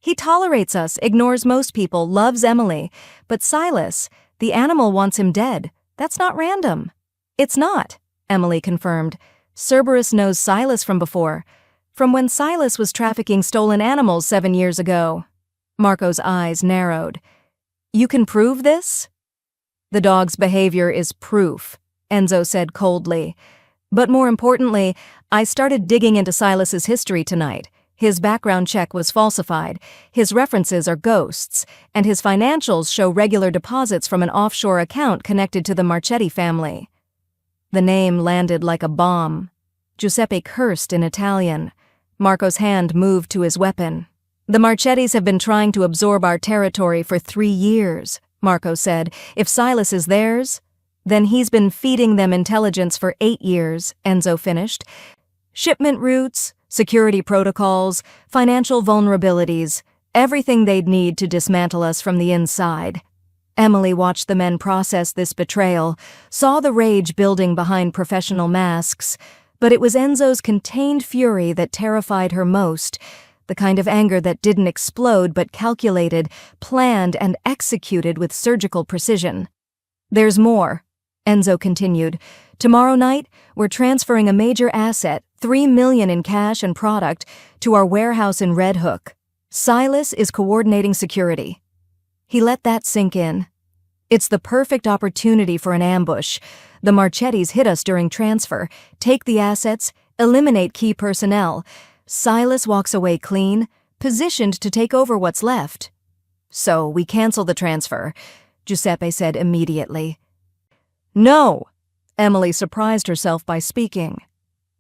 He tolerates us, ignores most people, loves Emily. But Silas, the animal wants him dead. That's not random. It's not, Emily confirmed. Cerberus knows Silas from before. From when Silas was trafficking stolen animals 7 years ago. Marco's eyes narrowed. You can prove this? The dog's behavior is proof, Enzo said coldly. But more importantly, I started digging into Silas's history tonight. His background check was falsified, his references are ghosts, and his financials show regular deposits from an offshore account connected to the Marchetti family. The name landed like a bomb. Giuseppe cursed in Italian. Marco's hand moved to his weapon. The Marchettis have been trying to absorb our territory for 3 years, Marco said. If Silas is theirs, then he's been feeding them intelligence for 8 years, Enzo finished. Shipment routes, security protocols, financial vulnerabilities, everything they'd need to dismantle us from the inside. Emily watched the men process this betrayal, saw the rage building behind professional masks, but it was Enzo's contained fury that terrified her most, the kind of anger that didn't explode but calculated, planned, and executed with surgical precision. There's more, Enzo continued. Tomorrow night, we're transferring a major asset, $3 million in cash and product, to our warehouse in Red Hook. Silas is coordinating security. He let that sink in. It's the perfect opportunity for an ambush. The Marchettis hit us during transfer, take the assets, eliminate key personnel. Silas walks away clean, positioned to take over what's left. So we cancel the transfer, Giuseppe said immediately. No, Emily surprised herself by speaking.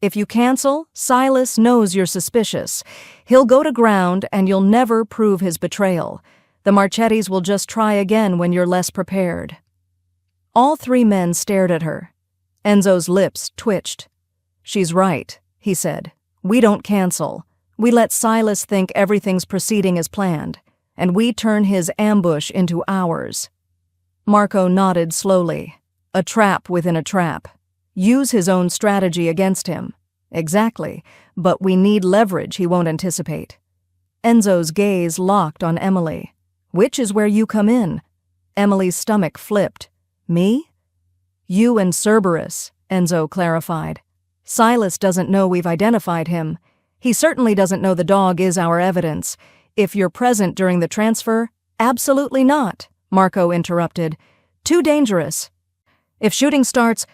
If you cancel, Silas knows you're suspicious. He'll go to ground and you'll never prove his betrayal. The Marchettis will just try again when you're less prepared. All 3 men stared at her. Enzo's lips twitched. She's right, he said. "We don't cancel. We let Silas think everything's proceeding as planned, and we turn his ambush into ours." Marco nodded slowly. A trap within a trap. Use his own strategy against him. Exactly, but we need leverage he won't anticipate. Enzo's gaze locked on Emily. "Which is where you come in." Emily's stomach flipped. "Me?" "You and Cerberus," Enzo clarified. "Silas doesn't know we've identified him. He certainly doesn't know the dog is our evidence. If you're present during the transfer—" "Absolutely not," Marco interrupted. "Too dangerous. If shooting starts,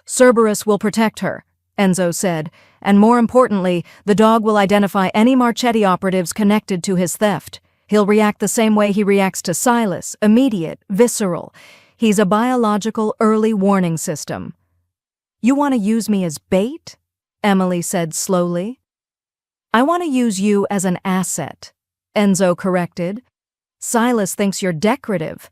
Cerberus will protect her," Enzo said, "and more importantly, the dog will identify any Marchetti operatives connected to his theft. He'll react the same way he reacts to Silas, immediate, visceral. He's a biological early warning system." "You want to use me as bait?" Emily said slowly. "I want to use you as an asset," Enzo corrected. "Silas thinks you're decorative,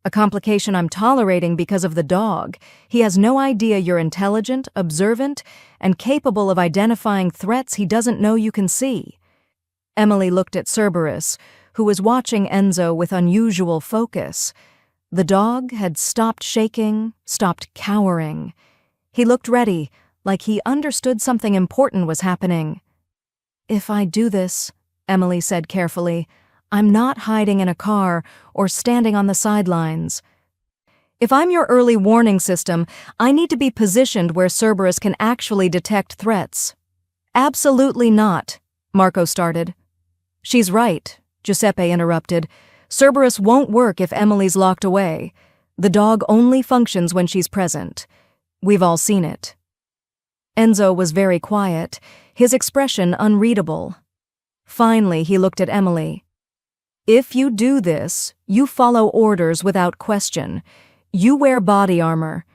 a complication I'm tolerating because of the dog. He has no idea you're intelligent, observant, and capable of identifying threats he doesn't know you can see." Emily looked at Cerberus, who was watching Enzo with unusual focus. The dog had stopped shaking, stopped cowering. He looked ready, like he understood something important was happening. "If I do this," Emily said carefully, "I'm not hiding in a car or standing on the sidelines. If I'm your early warning system, I need to be positioned where Cerberus can actually detect threats." "Absolutely not," Marco started. "She's right," Giuseppe interrupted. "Cerberus won't work if Emily's locked away. The dog only functions when she's present. We've all seen it." Enzo was very quiet, his expression unreadable. Finally, he looked at Emily. "If you do this, you follow orders without question. You wear body armor.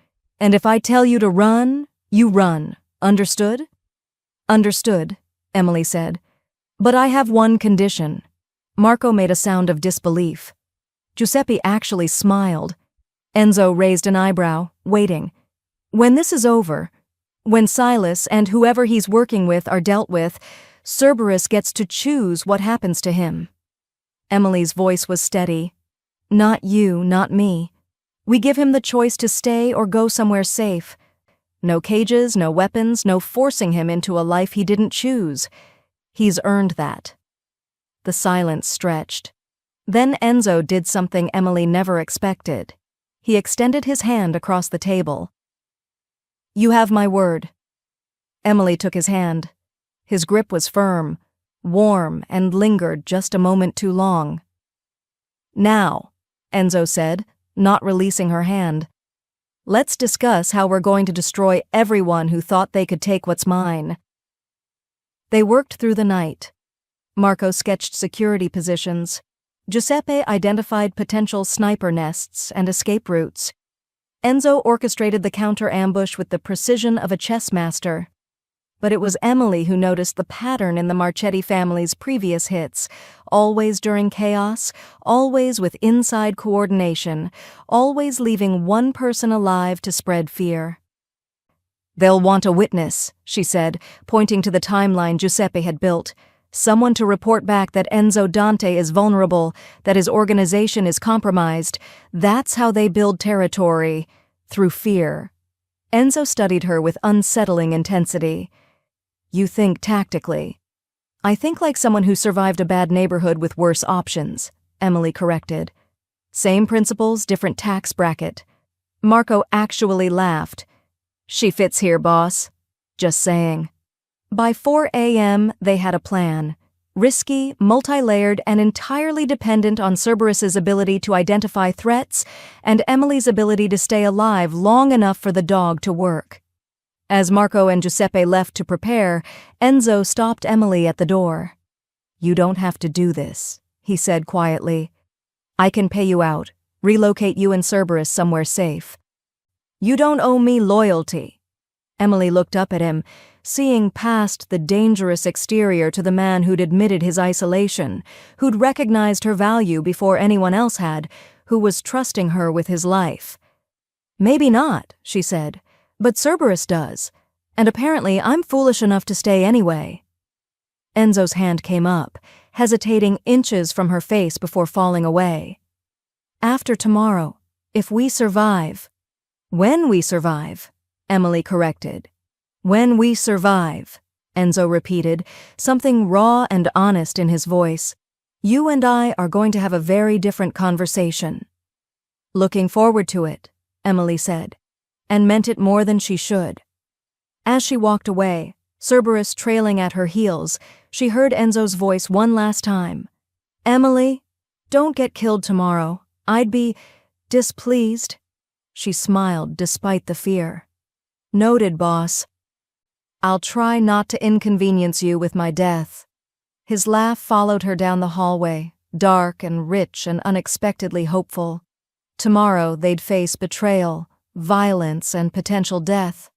And if I tell you to run, you run. Understood?" "Understood," Emily said. "But I have one condition." Marco made a sound of disbelief. Giuseppe actually smiled. Enzo raised an eyebrow, waiting. "When this is over, when Silas and whoever he's working with are dealt with, Cerberus gets to choose what happens to him." Emily's voice was steady. "Not you, not me. We give him the choice to stay or go somewhere safe. No cages, no weapons, no forcing him into a life he didn't choose. He's earned that." The silence stretched. Then Enzo did something Emily never expected. He extended his hand across the table. "You have my word." Emily took his hand. His grip was firm, warm, and lingered just a moment too long. "Now," Enzo said, not releasing her hand, "let's discuss how we're going to destroy everyone who thought they could take what's mine." They worked through the night. Marco sketched security positions. Giuseppe identified potential sniper nests and escape routes. Enzo orchestrated the counter-ambush with the precision of a chess master. But it was Emily who noticed the pattern in the Marchetti family's previous hits, always during chaos, always with inside coordination, always leaving one person alive to spread fear. "They'll want a witness," she said, pointing to the timeline Giuseppe had built. "Someone to report back that Enzo Dante is vulnerable, that his organization is compromised. That's how they build territory, through fear." Enzo studied her with unsettling intensity. "You think tactically." "I think like someone who survived a bad neighborhood with worse options," Emily corrected. "Same principles, different tax bracket." Marco actually laughed. "She fits here, boss. Just saying." By 4 a.m., they had a plan. Risky, multi-layered, and entirely dependent on Cerberus's ability to identify threats and Emily's ability to stay alive long enough for the dog to work. As Marco and Giuseppe left to prepare, Enzo stopped Emily at the door. "You don't have to do this," he said quietly. "I can pay you out, relocate you and Cerberus somewhere safe." "You don't owe me loyalty." Emily looked up at him, seeing past the dangerous exterior to the man who'd admitted his isolation, who'd recognized her value before anyone else had, who was trusting her with his life. "Maybe not," she said, "but Cerberus does. And apparently I'm foolish enough to stay anyway. Enzo's hand came up, hesitating inches from her face before falling away. After tomorrow, if we survive. When we survive, Emily corrected. When we survive, Enzo repeated, something raw and honest in his voice. You and I are going to have a very different conversation. Looking forward to it, Emily said, and meant it more than she should. As she walked away, Cerberus trailing at her heels, she heard Enzo's voice one last time. Emily, don't get killed tomorrow. I'd be displeased. She smiled despite the fear. Noted, boss. I'll try not to inconvenience you with my death. His laugh followed her down the hallway, dark and rich and unexpectedly hopeful. Tomorrow they'd face betrayal, violence, and potential death.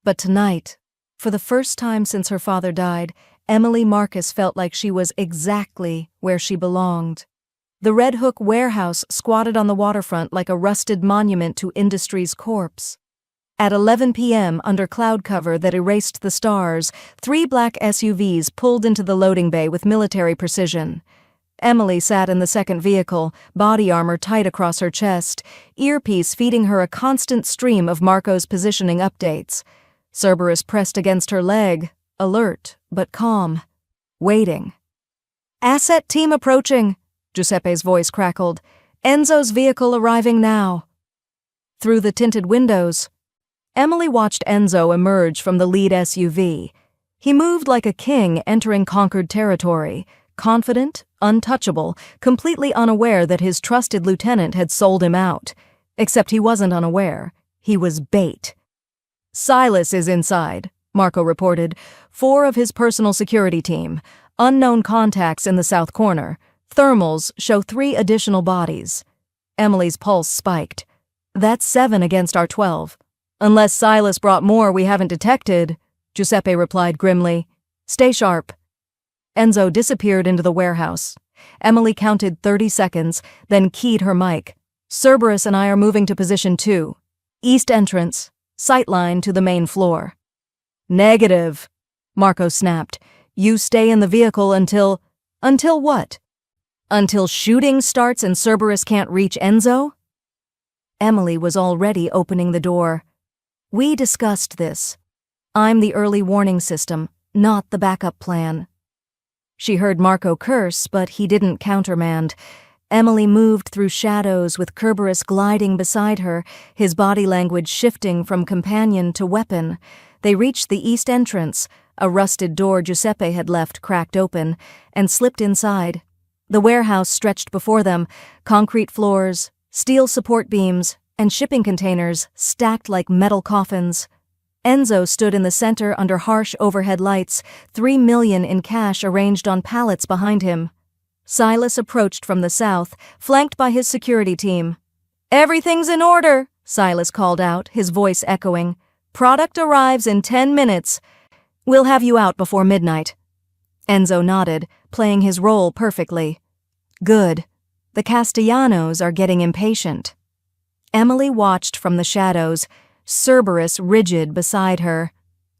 But tonight, for the first time since her father died, Emily Marcus felt like she was exactly where she belonged. The Red Hook warehouse squatted on the waterfront like a rusted monument to industry's corpse. At 11 p.m., under cloud cover that erased the stars, 3 black SUVs pulled into the loading bay with military precision. Emily sat in the second vehicle, body armor tight across her chest, earpiece feeding her a constant stream of Marco's positioning updates. Cerberus pressed against her leg, alert but calm, waiting. Asset team approaching, Giuseppe's voice crackled. Enzo's vehicle arriving now. Through the tinted windows, Emily watched Enzo emerge from the lead SUV. He moved like a king entering conquered territory, confident, untouchable, completely unaware that his trusted lieutenant had sold him out. Except he wasn't unaware. He was bait. Silas is inside, Marco reported. 4 of his personal security team. Unknown contacts in the south corner. Thermals show 3 additional bodies. Emily's pulse spiked. That's 7 against our 12. Unless Silas brought more we haven't detected, Giuseppe replied grimly. Stay sharp. Enzo disappeared into the warehouse. Emily counted 30 seconds, then keyed her mic. Cerberus and I are moving to position 2. East entrance, sightline to the main floor. Negative, Marco snapped. You stay in the vehicle until what? Until shooting starts and Cerberus can't reach Enzo? Emily was already opening the door. We discussed this. I'm the early warning system, not the backup plan. She heard Marco curse, but he didn't countermand. Emily moved through shadows with Cerberus gliding beside her, his body language shifting from companion to weapon. They reached the east entrance, a rusted door Giuseppe had left cracked open, and slipped inside. The warehouse stretched before them, concrete floors, steel support beams, and shipping containers stacked like metal coffins. Enzo stood in the center under harsh overhead lights, $3 million in cash arranged on pallets behind him. Silas approached from the south, flanked by his security team. Everything's in order, Silas called out, his voice echoing. Product arrives in 10 minutes. We'll have you out before midnight. Enzo nodded, playing his role perfectly. Good. The Castellanos are getting impatient. Emily watched from the shadows, Cerberus rigid beside her.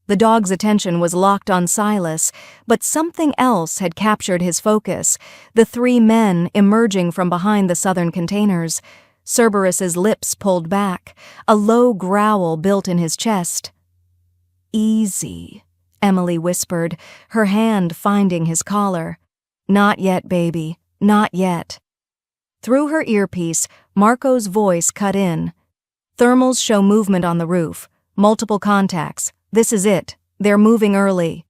The dog's attention was locked on Silas, but something else had captured his focus, the 3 men emerging from behind the southern containers. Cerberus's lips pulled back, a low growl built in his chest. Easy, Emily whispered, her hand finding his collar. Not yet, baby, not yet. Through her earpiece, Marco's voice cut in. Thermals show movement on the roof. Multiple contacts. This is it. They're moving early.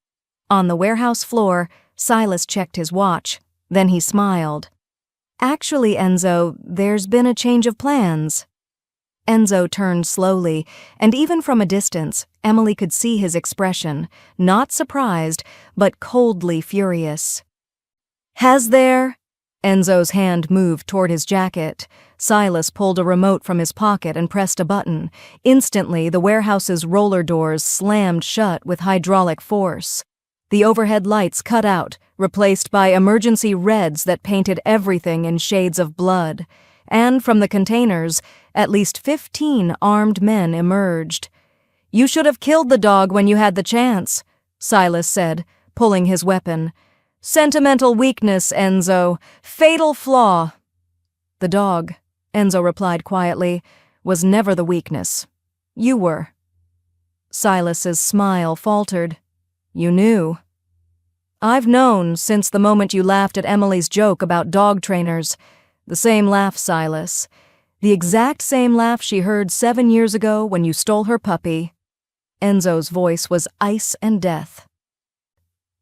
On the warehouse floor, Silas checked his watch. Then he smiled. Actually, Enzo, there's been a change of plans. Enzo turned slowly, and even from a distance, Emily could see his expression, not surprised, but coldly furious. Has there? Enzo's hand moved toward his jacket. Silas pulled a remote from his pocket and pressed a button. Instantly, the warehouse's roller doors slammed shut with hydraulic force. The overhead lights cut out, replaced by emergency reds that painted everything in shades of blood. And from the containers, at least 15 armed men emerged. You should have killed the dog when you had the chance, Silas said, pulling his weapon. Sentimental weakness, Enzo. Fatal flaw. The dog, Enzo replied quietly, was never the weakness. You were. Silas's smile faltered. You knew. I've known since the moment you laughed at Emily's joke about dog trainers. The same laugh, Silas. The exact same laugh she heard 7 years ago when you stole her puppy. Enzo's voice was ice and death.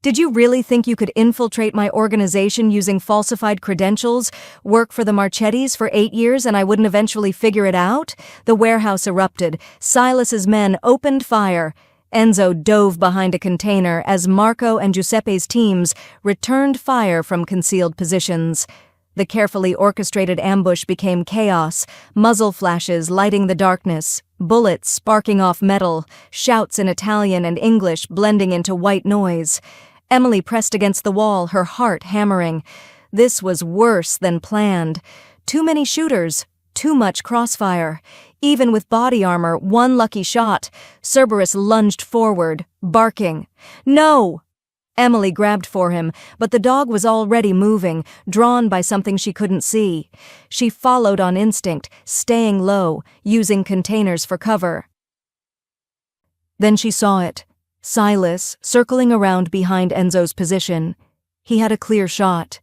Did you really think you could infiltrate my organization using falsified credentials, work for the Marchettis for 8 years, and I wouldn't eventually figure it out? The warehouse erupted. Silas's men opened fire. Enzo dove behind a container as Marco and Giuseppe's teams returned fire from concealed positions. The carefully orchestrated ambush became chaos, muzzle flashes lighting the darkness, bullets sparking off metal, shouts in Italian and English blending into white noise. Emily pressed against the wall, her heart hammering. This was worse than planned. Too many shooters, too much crossfire. Even with body armor, one lucky shot, Cerberus lunged forward, barking. No! Emily grabbed for him, but the dog was already moving, drawn by something she couldn't see. She followed on instinct, staying low, using containers for cover. Then she saw it. Silas, circling around behind Enzo's position. He had a clear shot.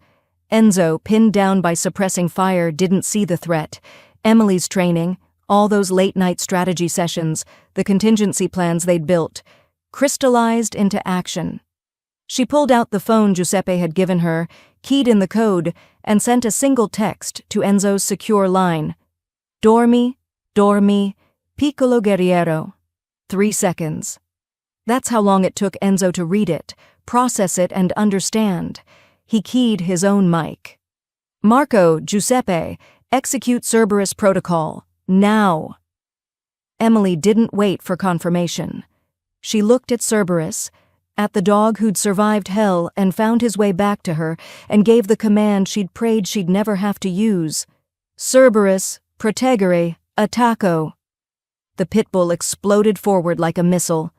Enzo, pinned down by suppressing fire, didn't see the threat. Emily's training, all those late-night strategy sessions, the contingency plans they'd built, crystallized into action. She pulled out the phone Giuseppe had given her, keyed in the code, and sent a single text to Enzo's secure line. Dormi, piccolo guerriero. 3 seconds. That's how long it took Enzo to read it, process it, and understand. He keyed his own mic. Marco, Giuseppe, execute Cerberus protocol. Now. Emily didn't wait for confirmation. She looked at Cerberus, at the dog who'd survived hell and found his way back to her, and gave the command she'd prayed she'd never have to use. Cerberus, protegere, attacco. The Pitbull exploded forward like a missile.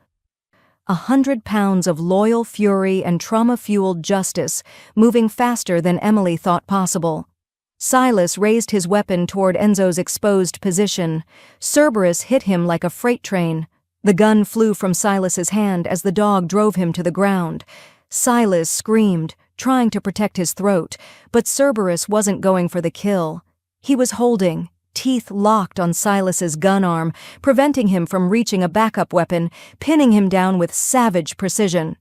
100 pounds of loyal fury and trauma-fueled justice, moving faster than Emily thought possible. Silas raised his weapon toward Enzo's exposed position. Cerberus hit him like a freight train. The gun flew from Silas's hand as the dog drove him to the ground. Silas screamed, trying to protect his throat, but Cerberus wasn't going for the kill. He was holding, teeth locked on Silas's gun arm, preventing him from reaching a backup weapon, pinning him down with savage precision.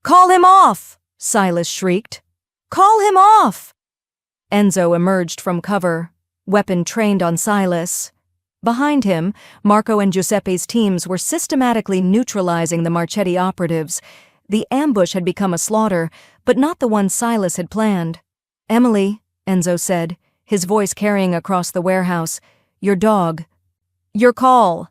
"Call him off!" Silas shrieked. "Call him off!" Enzo emerged from cover, weapon trained on Silas. Behind him, Marco and Giuseppe's teams were systematically neutralizing the Marchetti operatives. The ambush had become a slaughter, but not the one Silas had planned. "Emily," Enzo said, his voice carrying across the warehouse, "Your dog. Your call."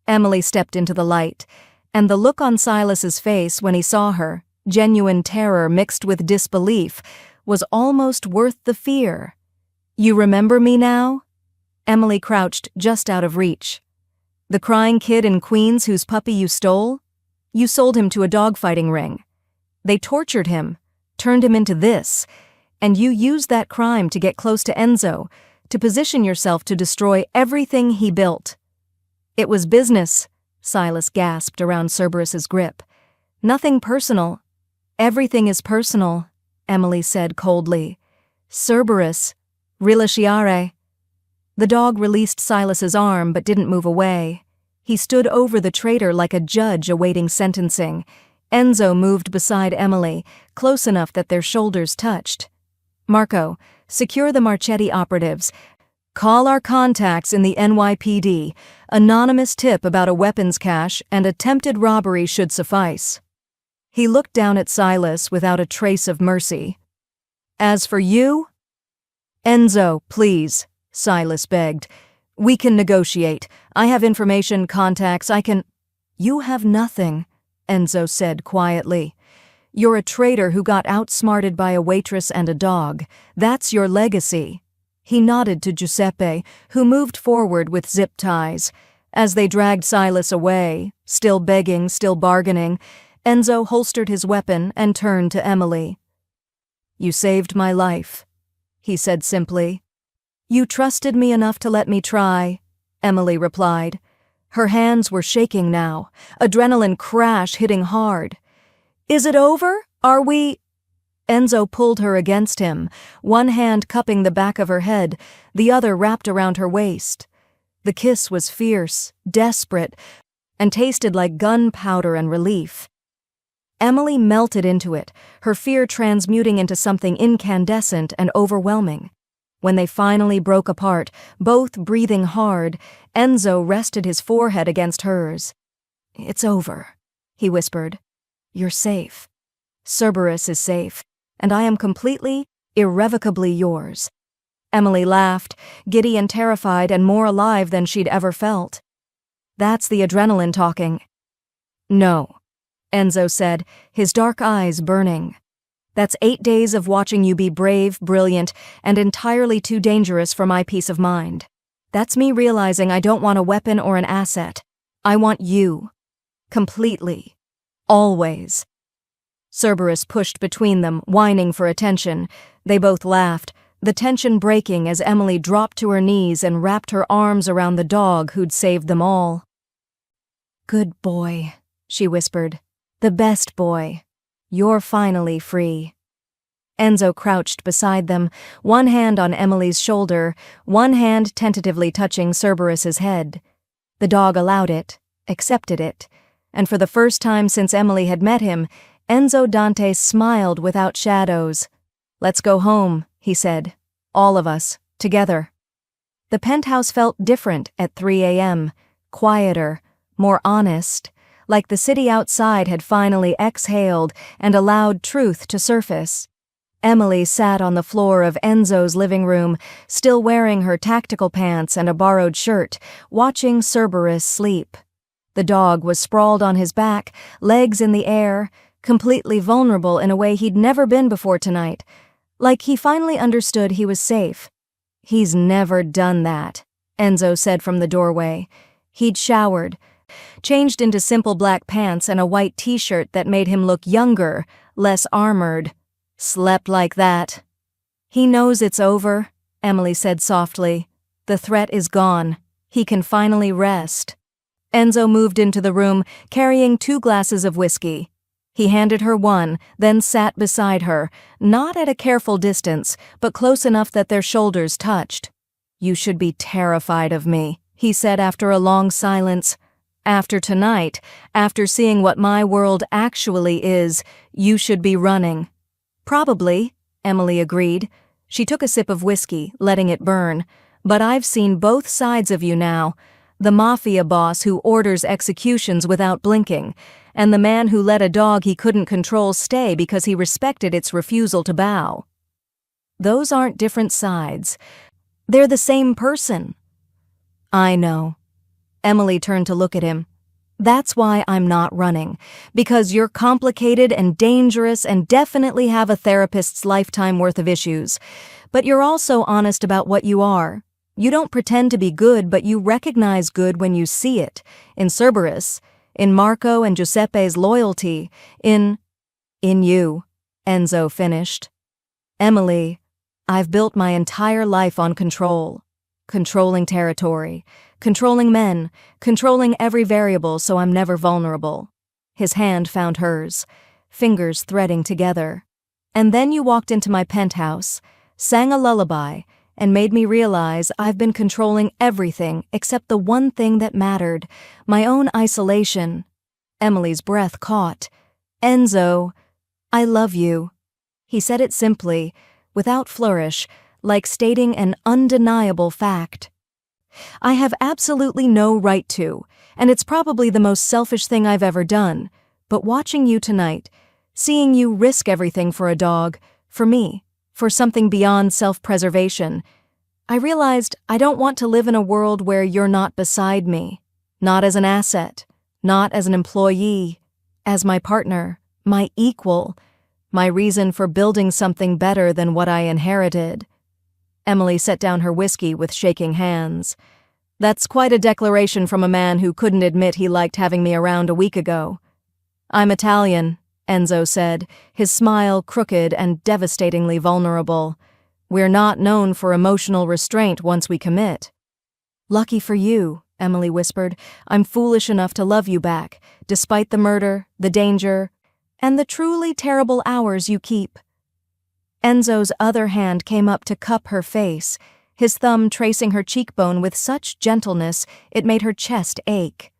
Emily stepped into the light, and the look on Silas's face when he saw her, genuine terror mixed with disbelief, was almost worth the fear. "You remember me now?" Emily crouched just out of reach. "The crying kid in Queens whose puppy you stole? You sold him to a dogfighting ring. They tortured him, turned him into this, and you used that crime to get close to Enzo, to position yourself to destroy everything he built." "It was business," Silas gasped around Cerberus's grip. "Nothing personal." "Everything is personal," Emily said coldly. "Cerberus, rilasciare." The dog released Silas's arm but didn't move away. He stood over the traitor like a judge awaiting sentencing. Enzo moved beside Emily, close enough that their shoulders touched. "Marco, secure the Marchetti operatives. Call our contacts in the NYPD. Anonymous tip about a weapons cache and attempted robbery should suffice." He looked down at Silas without a trace of mercy. "As for you?" "Enzo, please," Silas begged. "We can negotiate. I have information, contacts, I can—" "You have nothing," Enzo said quietly. "You're a traitor who got outsmarted by a waitress and a dog. That's your legacy." He nodded to Giuseppe, who moved forward with zip ties. As they dragged Silas away, still begging, still bargaining, Enzo holstered his weapon and turned to Emily. "You saved my life," he said simply. "You trusted me enough to let me try," Emily replied. Her hands were shaking now, adrenaline crash hitting hard. "Is it over? Are we—" Enzo pulled her against him, one hand cupping the back of her head, the other wrapped around her waist. The kiss was fierce, desperate, and tasted like gunpowder and relief. Emily melted into it, her fear transmuting into something incandescent and overwhelming. When they finally broke apart, both breathing hard, Enzo rested his forehead against hers. "It's over," he whispered. "You're safe. Cerberus is safe, and I am completely, irrevocably yours." Emily laughed, giddy and terrified and more alive than she'd ever felt. "That's the adrenaline talking." "No," Enzo said, his dark eyes burning. "That's 8 days of watching you be brave, brilliant, and entirely too dangerous for my peace of mind. That's me realizing I don't want a weapon or an asset. I want you. Completely. Always." Cerberus pushed between them, whining for attention. They both laughed, the tension breaking as Emily dropped to her knees and wrapped her arms around the dog who'd saved them all. "Good boy," she whispered. "The best boy. You're finally free." Enzo crouched beside them, one hand on Emily's shoulder, one hand tentatively touching Cerberus's head. The dog allowed it, accepted it, and for the first time since Emily had met him, Enzo Dante smiled without shadows. "Let's go home," he said. "All of us, together." The penthouse felt different at 3 a.m., quieter, more honest, like the city outside had finally exhaled and allowed truth to surface. Emily sat on the floor of Enzo's living room, still wearing her tactical pants and a borrowed shirt, watching Cerberus sleep. The dog was sprawled on his back, legs in the air, completely vulnerable in a way he'd never been before tonight, like he finally understood he was safe. "He's never done that," Enzo said from the doorway. He'd showered, changed into simple black pants and a white t-shirt that made him look younger, less armored. "Slept like that." "He knows it's over," Emily said softly. "The threat is gone. He can finally rest." Enzo moved into the room, carrying 2 glasses of whiskey. He handed her one, then sat beside her, not at a careful distance, but close enough that their shoulders touched. "You should be terrified of me," he said after a long silence. "After tonight, after seeing what my world actually is, you should be running." "Probably," Emily agreed. She took a sip of whiskey, letting it burn. "But I've seen both sides of you now. The Mafia boss who orders executions without blinking, and the man who let a dog he couldn't control stay because he respected its refusal to bow. Those aren't different sides. They're the same person." "I know." Emily turned to look at him. "That's why I'm not running, because you're complicated and dangerous and definitely have a therapist's lifetime worth of issues. But you're also honest about what you are. You don't pretend to be good, but you recognize good when you see it. In Cerberus, in Marco and Giuseppe's loyalty, in you," Enzo finished. "Emily, I've built my entire life on control. Controlling territory, controlling men, controlling every variable so I'm never vulnerable." His hand found hers, fingers threading together. "And then you walked into my penthouse, sang a lullaby, and made me realize I've been controlling everything except the one thing that mattered, my own isolation." Emily's breath caught. "Enzo, I love you." He said it simply, without flourish, like stating an undeniable fact. "I have absolutely no right to, and it's probably the most selfish thing I've ever done, but watching you tonight, seeing you risk everything for a dog, for me, for something beyond self-preservation, I realized I don't want to live in a world where you're not beside me, not as an asset, not as an employee, as my partner, my equal, my reason for building something better than what I inherited." Emily set down her whiskey with shaking hands. That's quite a declaration from a man who couldn't admit he liked having me around a week ago. I'm Italian, Enzo said, his smile crooked and devastatingly vulnerable. We're not known for emotional restraint once we commit. Lucky for you, Emily whispered. I'm foolish enough to love you back, despite the murder, the danger, and the truly terrible hours you keep. Enzo's other hand came up to cup her face, his thumb tracing her cheekbone with such gentleness it made her chest ache.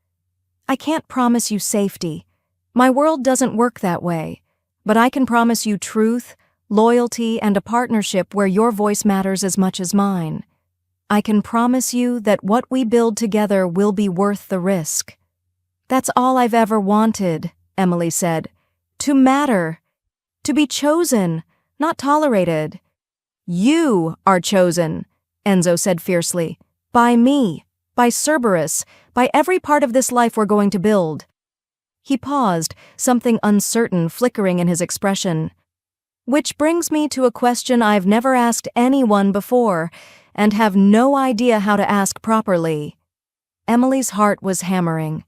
I can't promise you safety. My world doesn't work that way, but I can promise you truth, loyalty, and a partnership where your voice matters as much as mine. I can promise you that what we build together will be worth the risk. That's all I've ever wanted, Emily said. To matter. To be chosen, not tolerated. You are chosen, Enzo said fiercely. By me, by Cerberus, by every part of this life we're going to build. He paused, something uncertain flickering in his expression. Which brings me to a question I've never asked anyone before, and have no idea how to ask properly. Emily's heart was hammering.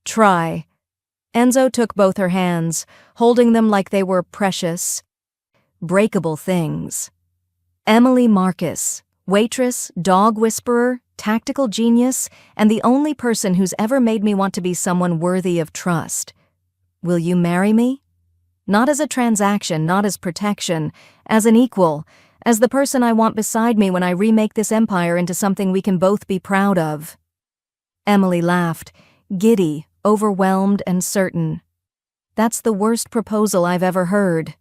Try. Enzo took both her hands, holding them like they were precious, breakable things. Emily Marcus, waitress, dog whisperer, tactical genius, and the only person who's ever made me want to be someone worthy of trust. Will you marry me? Not as a transaction, not as protection, as an equal, as the person I want beside me when I remake this empire into something we can both be proud of. Emily laughed, giddy, overwhelmed, and certain. That's the worst proposal I've ever heard.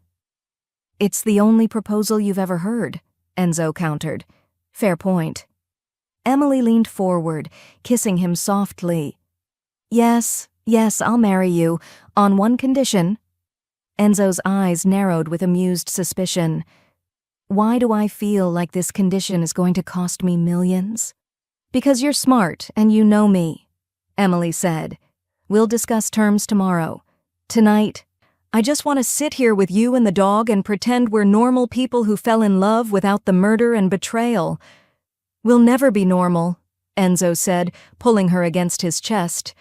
It's the only proposal you've ever heard, Enzo countered. Fair point. Emily leaned forward, kissing him softly. Yes, I'll marry you, on one condition. Enzo's eyes narrowed with amused suspicion. Why do I feel like this condition is going to cost me millions? Because you're smart and you know me, Emily said. We'll discuss terms tomorrow. Tonight, I just want to sit here with you and the dog and pretend we're normal people who fell in love without the murder and betrayal. We'll never be normal, Enzo said, pulling her against his chest.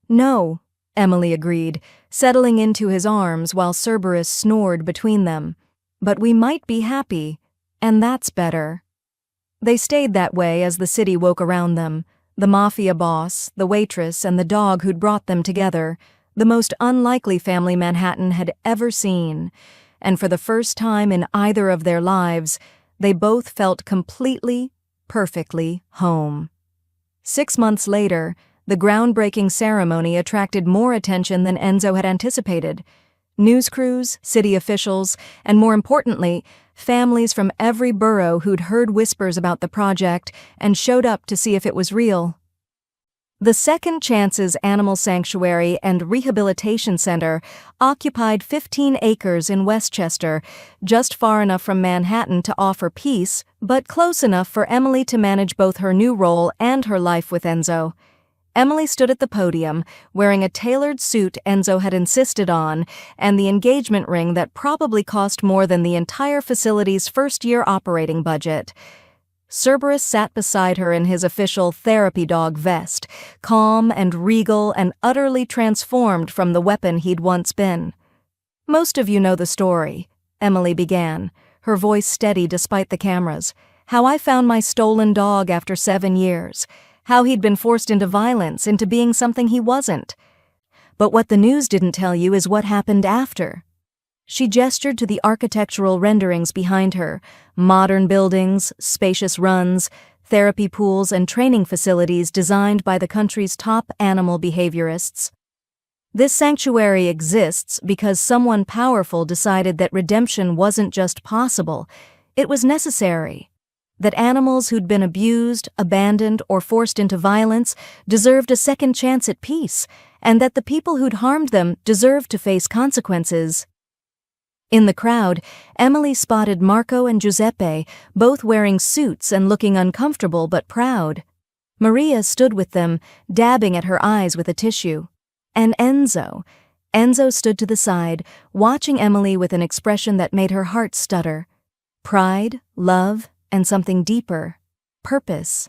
No, Emily agreed, settling into his arms while Cerberus snored between them. But we might be happy, and that's better. They stayed that way as the city woke around them, the Mafia boss, the waitress, and the dog who'd brought them together, the most unlikely family Manhattan had ever seen, and for the first time in either of their lives, they both felt completely, perfectly home. 6 months later, the groundbreaking ceremony attracted more attention than Enzo had anticipated. News crews, city officials, and more importantly, families from every borough who'd heard whispers about the project and showed up to see if it was real. The Second Chances Animal Sanctuary and Rehabilitation Center occupied 15 acres in Westchester, just far enough from Manhattan to offer peace, but close enough for Emily to manage both her new role and her life with Enzo. Emily stood at the podium, wearing a tailored suit Enzo had insisted on, and the engagement ring that probably cost more than the entire facility's first-year operating budget. Cerberus sat beside her in his official therapy dog vest, calm and regal and utterly transformed from the weapon he'd once been. Most of you know the story, Emily began, her voice steady despite the cameras. How I found my stolen dog after 7 years. How he'd been forced into violence, into being something he wasn't. But what the news didn't tell you is what happened after. She gestured to the architectural renderings behind her, modern buildings, spacious runs, therapy pools, and training facilities designed by the country's top animal behaviorists. This sanctuary exists because someone powerful decided that redemption wasn't just possible, it was necessary. That animals who'd been abused, abandoned, or forced into violence deserved a second chance at peace, and that the people who'd harmed them deserved to face consequences. In the crowd, Emily spotted Marco and Giuseppe, both wearing suits and looking uncomfortable but proud. Maria stood with them, dabbing at her eyes with a tissue. And Enzo stood to the side, watching Emily with an expression that made her heart stutter. Pride, love, and something deeper. Purpose.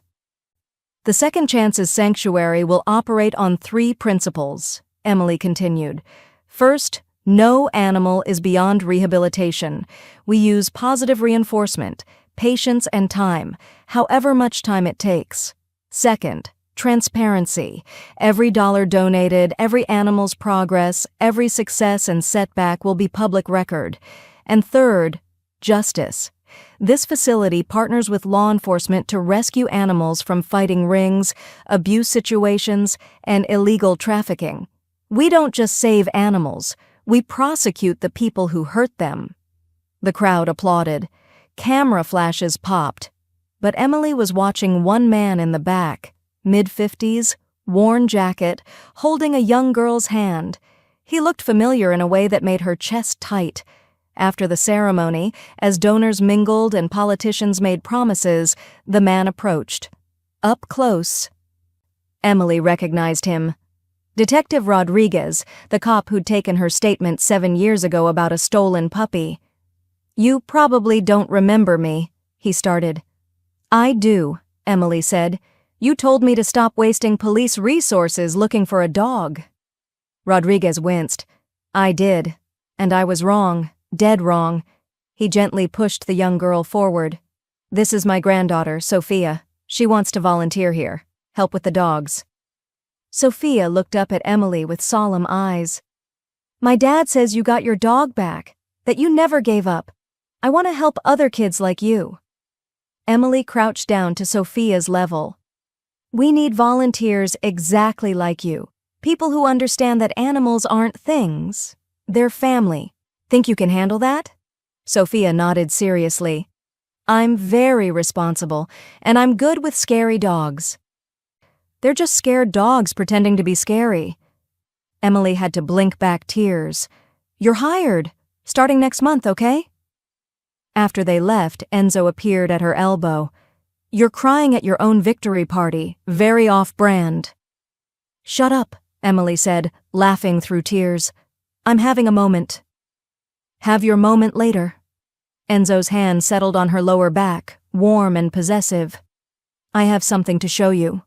The Second Chances Sanctuary will operate on 3 principles, Emily continued. First, no animal is beyond rehabilitation. We use positive reinforcement, patience and time, however much time it takes. Second, transparency. Every dollar donated, every animal's progress, every success and setback will be public record. And third, justice. This facility partners with law enforcement to rescue animals from fighting rings, abuse situations, and illegal trafficking. We don't just save animals, we prosecute the people who hurt them. The crowd applauded. Camera flashes popped. But Emily was watching one man in the back, mid-50s, worn jacket, holding a young girl's hand. He looked familiar in a way that made her chest tight. After the ceremony, as donors mingled and politicians made promises, the man approached. Up close. Emily recognized him. Detective Rodriguez, the cop who'd taken her statement 7 years ago about a stolen puppy. "You probably don't remember me," he started. "I do," Emily said. "You told me to stop wasting police resources looking for a dog." Rodriguez winced. "I did. And I was wrong. Dead wrong." He gently pushed the young girl forward. "This is my granddaughter, Sophia. She wants to volunteer here. Help with the dogs." Sophia looked up at Emily with solemn eyes. "My dad says you got your dog back, that you never gave up. I want to help other kids like you." Emily crouched down to Sophia's level. "We need volunteers exactly like you. People who understand that animals aren't things. They're family. Think you can handle that?" Sophia nodded seriously. "I'm very responsible, and I'm good with scary dogs." "They're just scared dogs pretending to be scary." Emily had to blink back tears. "You're hired. Starting next month, okay?" After they left, Enzo appeared at her elbow. "You're crying at your own victory party. Very off-brand." "Shut up," Emily said, laughing through tears. "I'm having a moment." "Have your moment later." Enzo's hand settled on her lower back, warm and possessive. "I have something to show you."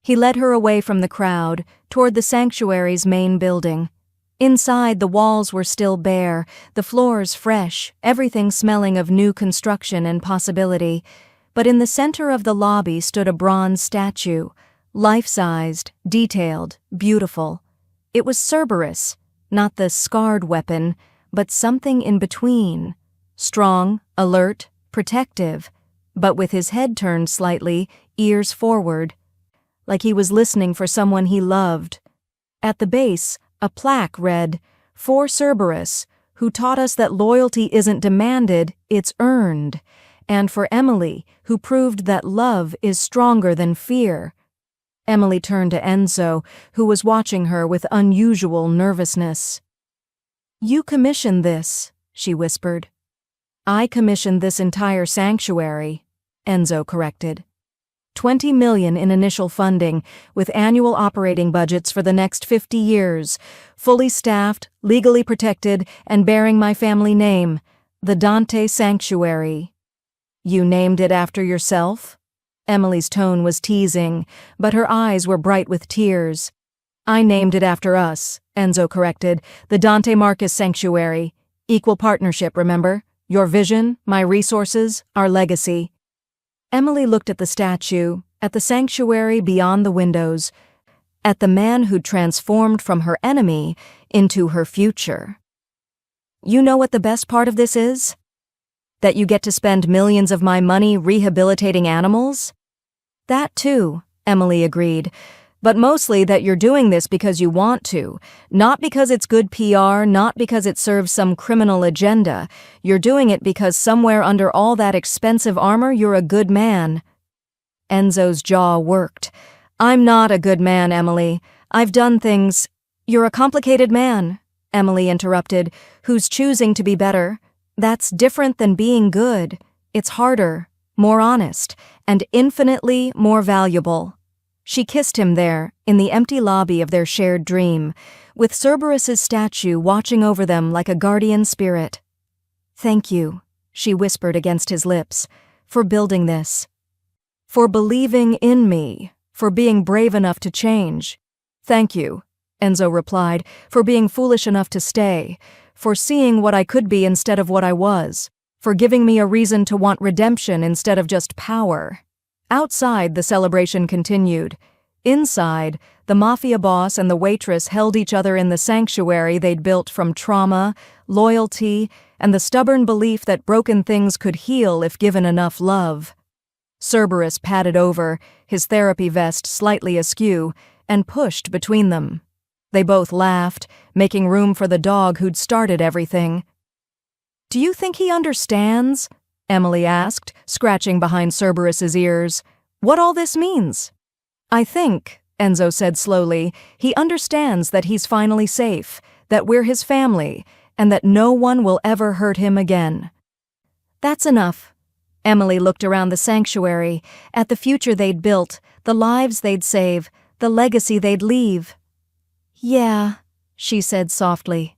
He led her away from the crowd, toward the sanctuary's main building. Inside, the walls were still bare, the floors fresh, everything smelling of new construction and possibility. But in the center of the lobby stood a bronze statue, life-sized, detailed, beautiful. It was Cerberus, not the scarred weapon, but something in between. Strong, alert, protective, but with his head turned slightly, ears forward, like he was listening for someone he loved. At the base, a plaque read, "For Cerberus, who taught us that loyalty isn't demanded, it's earned," and for Emily, who proved that love is stronger than fear. Emily turned to Enzo, who was watching her with unusual nervousness. "You commissioned this," she whispered. "I commissioned this entire sanctuary," Enzo corrected. 20 million in initial funding, with annual operating budgets for the next 50 years, fully staffed, legally protected, and bearing my family name, the Dante Sanctuary. "You named it after yourself?" Emily's tone was teasing, but her eyes were bright with tears. "I named it after us," Enzo corrected, "the Dante Marcus Sanctuary. Equal partnership, remember? Your vision, my resources, our legacy." Emily looked at the statue, at the sanctuary beyond the windows, at the man who'd transformed from her enemy into her future. "You know what the best part of this is? That you get to spend millions of my money rehabilitating animals?" "That too," Emily agreed, "but mostly that you're doing this because you want to, not because it's good PR, not because it serves some criminal agenda. You're doing it because somewhere under all that expensive armor you're a good man." Enzo's jaw worked. "I'm not a good man, Emily. I've done things—" "You're a complicated man," Emily interrupted, "who's choosing to be better. That's different than being good. It's harder, more honest, and infinitely more valuable." She kissed him there, in the empty lobby of their shared dream, with Cerberus's statue watching over them like a guardian spirit. "Thank you," she whispered against his lips, "for building this. For believing in me," For being brave enough to change. Thank you, Enzo replied, for being foolish enough to stay, for seeing what I could be instead of what I was, for giving me a reason to want redemption instead of just power. Outside, the celebration continued. Inside, the Mafia boss and the waitress held each other in the sanctuary they'd built from trauma, loyalty, and the stubborn belief that broken things could heal if given enough love. Cerberus padded over, his therapy vest slightly askew, and pushed between them. They both laughed, making room for the dog who'd started everything. "Do you think he understands?" Emily asked, scratching behind Cerberus's ears. "What all this means?" "I think," Enzo said slowly, "he understands that he's finally safe, that we're his family, and that no one will ever hurt him again." "That's enough." Emily looked around the sanctuary, at the future they'd built, the lives they'd save, the legacy they'd leave. "Yeah," she said softly.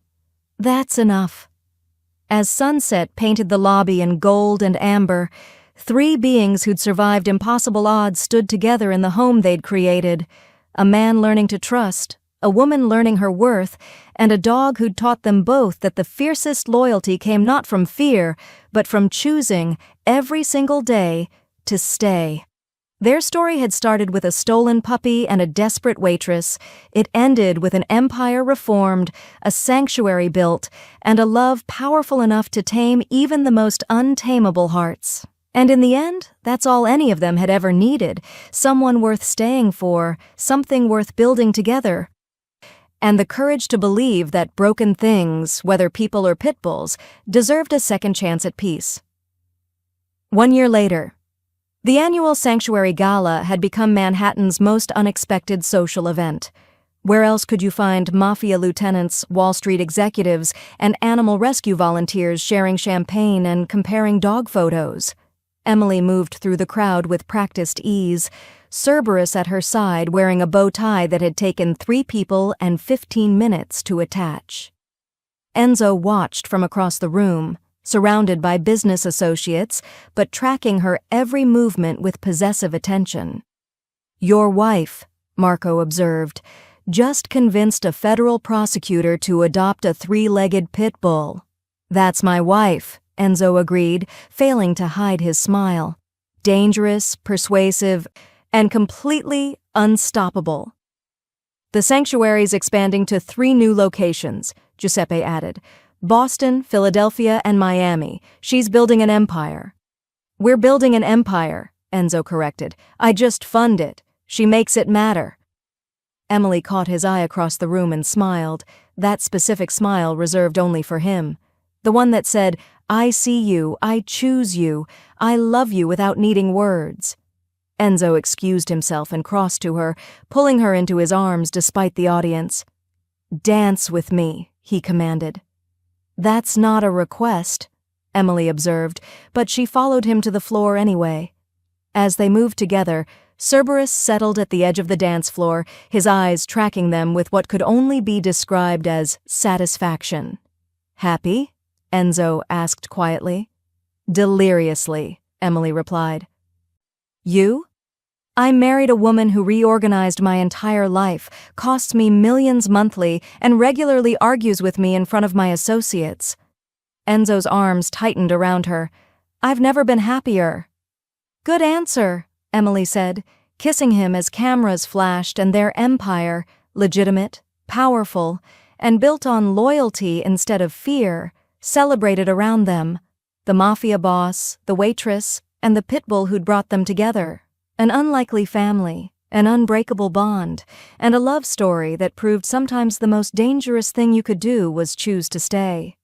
"That's enough." As sunset painted the lobby in gold and amber, three beings who'd survived impossible odds stood together in the home they'd created. A man learning to trust, a woman learning her worth, and a dog who'd taught them both that the fiercest loyalty came not from fear, but from choosing, every single day, to stay. Their story had started with a stolen puppy and a desperate waitress. It ended with an empire reformed, a sanctuary built, and a love powerful enough to tame even the most untamable hearts. And in the end, that's all any of them had ever needed, someone worth staying for, something worth building together. And the courage to believe that broken things, whether people or pit bulls, deserved a second chance at peace. 1 year later, the annual Sanctuary Gala had become Manhattan's most unexpected social event. Where else could you find Mafia lieutenants, Wall Street executives, and animal rescue volunteers sharing champagne and comparing dog photos? Emily moved through the crowd with practiced ease, Cerberus at her side wearing a bow tie that had taken 3 people and 15 minutes to attach. Enzo watched from across the room, surrounded by business associates, but tracking her every movement with possessive attention. "Your wife," Marco observed, "just convinced a federal prosecutor to adopt a 3-legged pit bull." "That's my wife," Enzo agreed, failing to hide his smile. "Dangerous, persuasive, and completely unstoppable." "The sanctuary's expanding to 3 new locations," Giuseppe added. "Boston, Philadelphia, and Miami. She's building an empire." "We're building an empire," Enzo corrected. "I just fund it. She makes it matter." Emily caught his eye across the room and smiled, that specific smile reserved only for him. The one that said, "I see you, I choose you, I love you without needing words." Enzo excused himself and crossed to her, pulling her into his arms despite the audience. "Dance with me," he commanded. "That's not a request," Emily observed, but she followed him to the floor anyway. As they moved together, Cerberus settled at the edge of the dance floor, his eyes tracking them with what could only be described as satisfaction. "Happy?" Enzo asked quietly. "Deliriously," Emily replied. "You?" "I married a woman who reorganized my entire life, costs me millions monthly, and regularly argues with me in front of my associates." Enzo's arms tightened around her. "I've never been happier." "Good answer," Emily said, kissing him as cameras flashed and their empire, legitimate, powerful, and built on loyalty instead of fear, celebrated around them. The Mafia boss, the waitress, and the Pitbull who'd brought them together. An unlikely family, an unbreakable bond, and a love story that proved sometimes the most dangerous thing you could do was choose to stay.